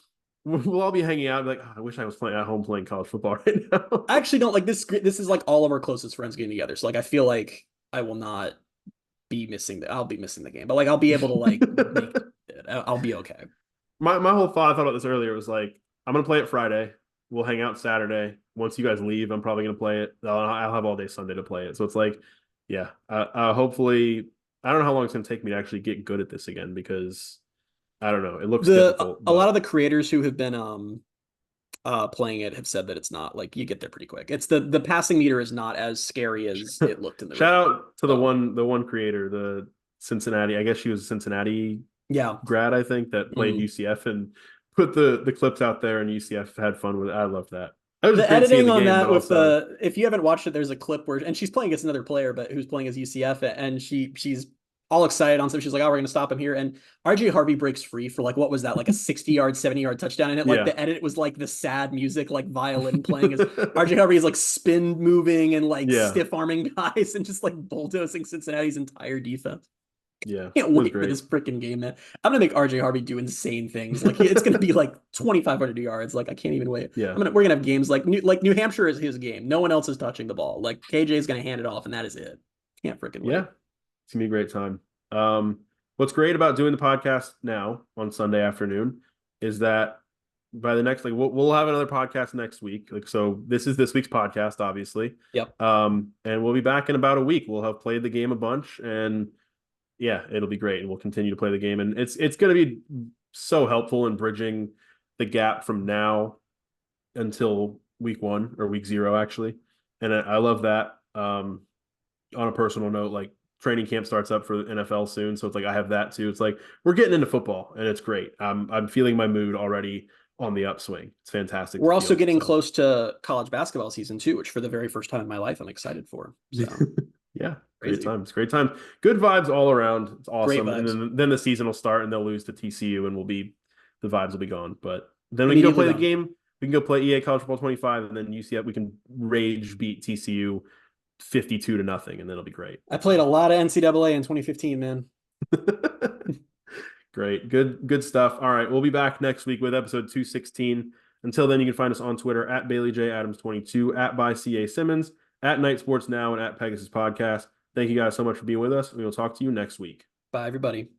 We'll all be hanging out. Like, I wish I was at home playing college football right now. I actually don't like this. This is like all of our closest friends getting together. So like, I feel like I will not be missing I'll be missing the game, but like I'll be able to like make it. I'll be okay. My whole thought, I thought about this earlier, was like, I'm gonna play it Friday. We'll hang out Saturday. Once you guys leave, I'm probably gonna play it. I'll have all day Sunday to play it. So it's like, yeah. Hopefully, I don't know how long it's gonna take me to actually get good at this again because I don't know. It looks difficult. A lot of the creators who have been playing it have said that it's not like you get there pretty quick. It's the passing meter is not as scary as it looked in the shout out to the one creator, the Cincinnati. I guess she was a Cincinnati grad, I think, that played UCF and put the clips out there, and UCF had fun with it. I love that. The editing on that with if you haven't watched it, there's a clip where she's playing against another player, but who's playing as UCF, and she's all excited on something. She's like, "Oh, we're gonna stop him here." And RJ Harvey breaks free for like, what was that, like a 60-yard, 70-yard touchdown? And the edit was like the sad music, like violin playing as RJ Harvey is like spin moving and like stiff arming guys and just like bulldozing Cincinnati's entire defense. Yeah, can't wait for this freaking game, man. I'm gonna make RJ Harvey do insane things. Like it's gonna be like 2,500 yards. Like I can't even wait. Yeah, we're gonna have games like New Hampshire is his game. No one else is touching the ball. Like KJ is gonna hand it off, and that is it. Can't freaking wait. Yeah, it's gonna be a great time. What's great about doing the podcast now on Sunday afternoon is that by the next, like we'll have another podcast next week. Like, so this is this week's podcast, obviously. Yep. And we'll be back in about a week. We'll have played the game a bunch, and yeah, it'll be great. And we'll continue to play the game, and it's going to be so helpful in bridging the gap from now until week 1 or week 0, actually. And I love that. On a personal note, like training camp starts up for the NFL soon, so it's like I have that too. It's like we're getting into football, and it's great. I'm feeling my mood already on the upswing. It's fantastic. We're also getting close to college basketball season too, which for the very first time in my life I'm excited for. So. Yeah, great times. Great time. Good vibes all around. It's awesome. And then the season will start, and they'll lose to TCU, and the vibes will be gone. But then we can go play the game. We can go play EA College Football 25, and then UCF. We can rage beat TCU 52-0, and then it'll be great. I played a lot of NCAA in 2015, man. Great. Good stuff. All right. We'll be back next week with episode 216. Until then, you can find us on Twitter at BaileyJAdams22, at @ByCA Simmons, at Night Sports Now, and at Pegasus Podcast. Thank you guys so much for being with us. We will talk to you next week. Bye, everybody.